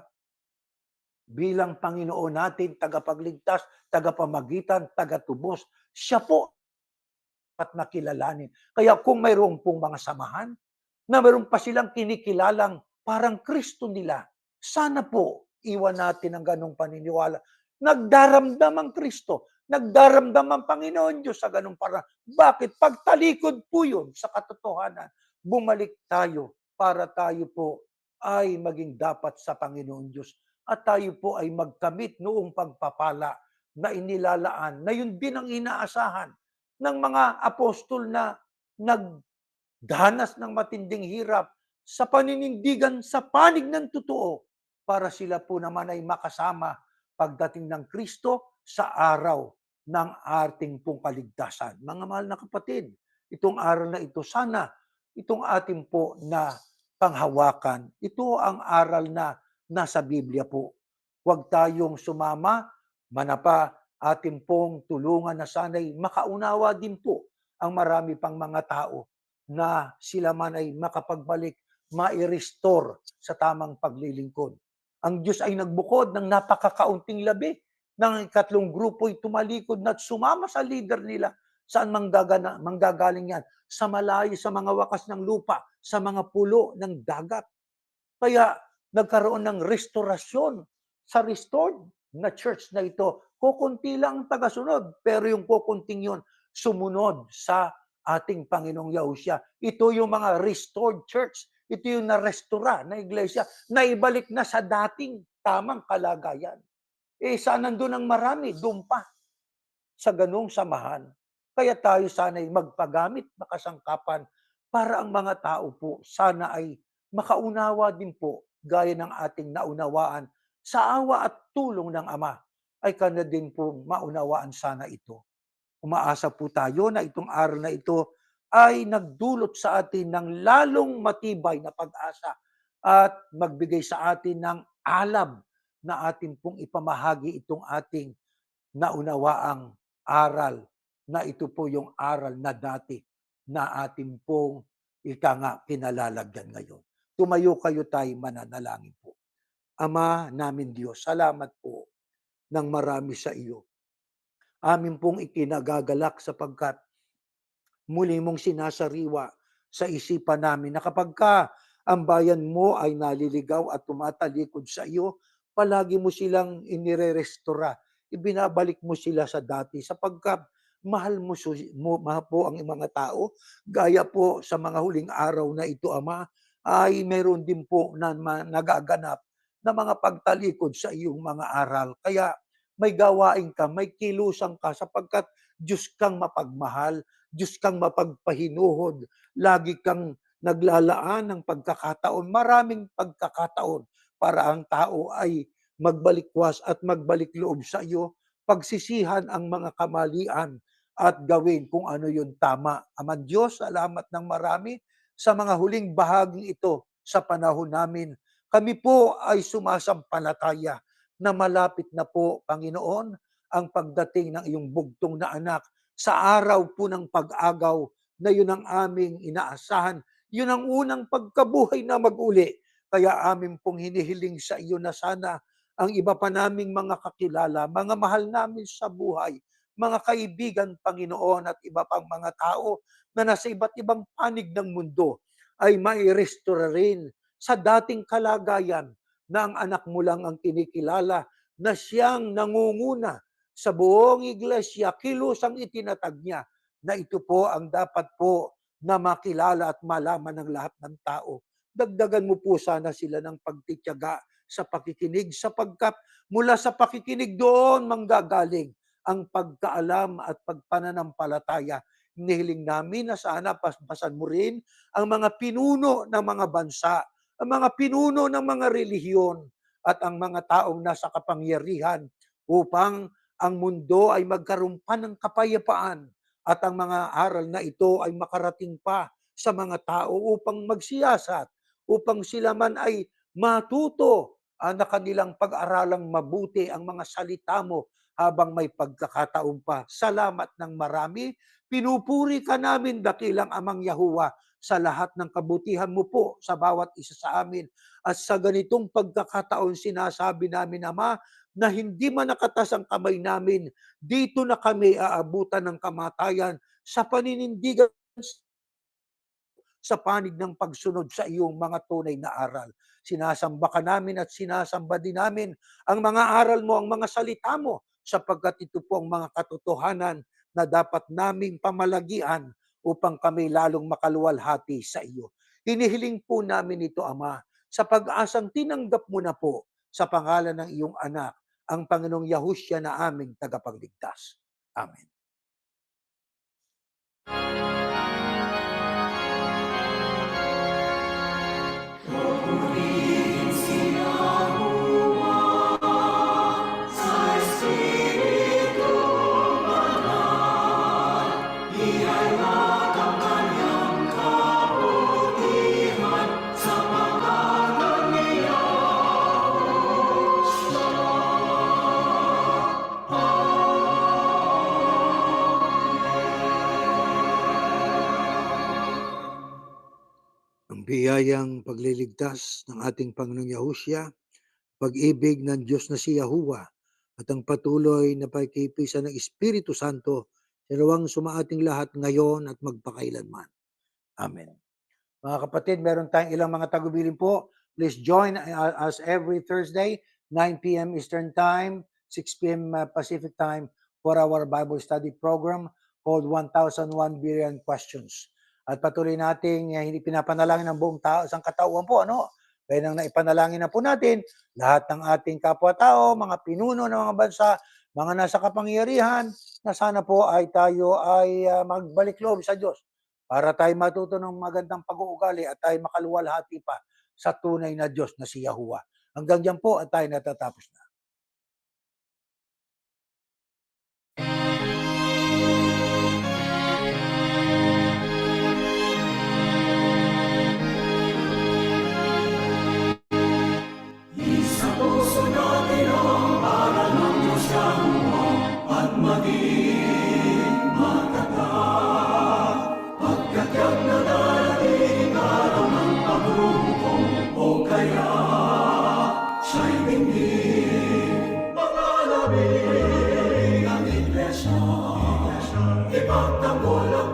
[SPEAKER 2] Bilang Panginoon natin, tagapagligtas, tagapamagitan, tagatubos, siya po at nakilalanin. Kaya kung mayroon pong mga samahan, na mayroon pa silang kinikilalang parang Kristo nila, sana po iwan natin ang ganong paniniwala. Nagdaramdam ang Kristo, nagdaramdam ang Panginoon Diyos sa ganong parang. Bakit? Pagtalikod po yun sa katotohanan, bumalik tayo para tayo po ay maging dapat sa Panginoon Diyos. At tayo po ay magkamit noong pagpapala na inilalaan, na yun din ang inaasahan ng mga apostol na nagdanas ng matinding hirap sa paninindigan sa panig ng totoo para sila po naman ay makasama pagdating ng Kristo sa araw ng ating pong kaligtasan. Mga mahal na kapatid, itong araw na ito, sana itong ating po na panghawakan, ito ang aral na nasa Biblia po. Huwag tayong sumama, manapa, atin pong tulungan na sana'y makaunawa din po ang marami pang mga tao na sila man ay makapagbalik, mai-restore sa tamang paglilingkod. Ang Diyos ay nagbukod ng napakakaunting labi ng ikatlong grupo ay tumalikod na sumama sa leader nila. Saan manggagaling yan? Sa malayo, sa mga wakas ng lupa, sa mga pulo ng dagat. Kaya nagkaroon ng restorasyon sa restored na church na ito. Kukunti lang ang tagasunod, pero yung kukunting yun, sumunod sa ating Panginoong Yahushua. Ito yung mga restored church. Ito yung na-restora na iglesia, na ibalik na sa dating tamang kalagayan. Saan nandun ang marami? Doon pa sa ganung samahan. Kaya tayo sana'y magpagamit na kasangkapan para ang mga tao po sana ay makaunawa din po gaya ng ating naunawaan sa awa at tulong ng Ama ay kanya din po maunawaan sana ito. Umaasa po tayo na itong araw na ito ay nagdulot sa atin ng lalong matibay na pag-asa at magbigay sa atin ng alab na atin pong ipamahagi itong ating naunawaang aral na ito po yung aral na dati na atin pong kinalalagyan ngayon. Tumayo kayo tayo, mananalangin po. Ama namin Diyos, salamat po ng marami sa iyo. Amin pong ikinagagalak sapagkat muli mong sinasariwa sa isipan namin na kapag ang bayan mo ay naliligaw at tumatalikod sa iyo, palagi mo silang inirerestora, ibinabalik mo sila sa dati sapagkat mahal mahal po ang mga tao. Gaya po sa mga huling araw na ito, Ama, ay meron din po na nagaganap na mga pagtalikod sa iyong mga aral. Kaya may gawain ka, may kilusan ka sapagkat Diyos kang mapagmahal, Diyos kang mapagpahinuhod, lagi kang naglalaan ng pagkakataon, maraming pagkakataon para ang tao ay magbalikwas at magbalik loob sa iyo, pagsisihan ang mga kamalian at gawin kung ano yung tama. Ama Diyos, salamat ng marami sa mga huling bahaging ito sa panahon namin. Kami po ay sumasampalataya na malapit na po, Panginoon, ang pagdating ng iyong bugtong na anak sa araw po ng pag-agaw na yun ang aming inaasahan. Yun ang unang pagkabuhay na mag-uli. Kaya amin pong hinihiling sa iyo na sana ang iba pa naming mga kakilala, mga mahal namin sa buhay, mga kaibigan, Panginoon, at iba pang mga tao na nasa iba't ibang panig ng mundo ay mai-restore rin sa dating kalagayan na ang anak mo lang ang kinikilala na siyang nangunguna sa buong iglesia, kilusang itinatag niya na ito po ang dapat po na makilala at malaman ng lahat ng tao. Dagdagan mo po sana sila ng pagtityaga sa pakikinig sapagkat mula sa pakikinig doon manggagaling ang pagkaalam at pagpananampalataya. Hinihiling namin na sana paspasan mo rin ang mga pinuno ng mga bansa, ang mga pinuno ng mga relihiyon at ang mga taong nasa kapangyarihan upang ang mundo ay magkaroon pa ng kapayapaan at ang mga aral na ito ay makarating pa sa mga tao upang magsiyasat, upang sila man ay matuto na kanilang pag-aralang mabuti ang mga salita mo habang may pagkakataon pa. Salamat ng marami. Pinupuri ka namin, dakilang Amang Yahuwa, sa lahat ng kabutihan mo po sa bawat isa sa amin. At sa ganitong pagkakataon, sinasabi namin, Ama, na hindi man nakatas ang kamay namin, dito na kami aabutan ng kamatayan sa paninindigan sa panig ng pagsunod sa iyong mga tunay na aral. Sinasamba ka namin at sinasamba din namin ang mga aral mo, ang mga salita mo, sapagkat ito po ang mga katotohanan na dapat naming pamalagian upang kami lalong makaluwalhati sa iyo. Hinihiling po namin ito, Ama, sa pag-asang tinanggap mo na po sa pangalan ng iyong anak, ang Panginoong Yahushua na aming tagapagligtas. Amen. Ang biyayang pagliligtas ng ating Panginoong Yahushua, pag-ibig ng Diyos na si Yahuwa, at ang patuloy na pagkikipisan ng Espiritu Santo, dalawang sumaating lahat ngayon at magpakailanman. Amen. Mga kapatid, meron tayong ilang mga tagubilin po. Please join us every Thursday, 9 p.m. Eastern Time, 6 p.m. Pacific Time for our Bible study program called 1001 Billion Questions. At patuloy nating hindi pinapanalangin ng buong tao, isang katauhan po, ano? Kaya nang naipanalangin na po natin, lahat ng ating kapwa-tao, mga pinuno ng mga bansa, mga nasa kapangyarihan, na sana po ay tayo ay magbalik loob sa Diyos para tayo matuto ng magandang pag-uugali at tayo makaluwalhati pa sa tunay na Diyos na si Yahuwa. Hanggang diyan po at tayo natatapos na.
[SPEAKER 3] Sa puso natin ang aral ng Diyos Yahuwa at maging matatag. Pagkatyak na darating araw ng paghuhukom o kaya siya'y tingin mga labing ang iglesia. Ipagtanggol ang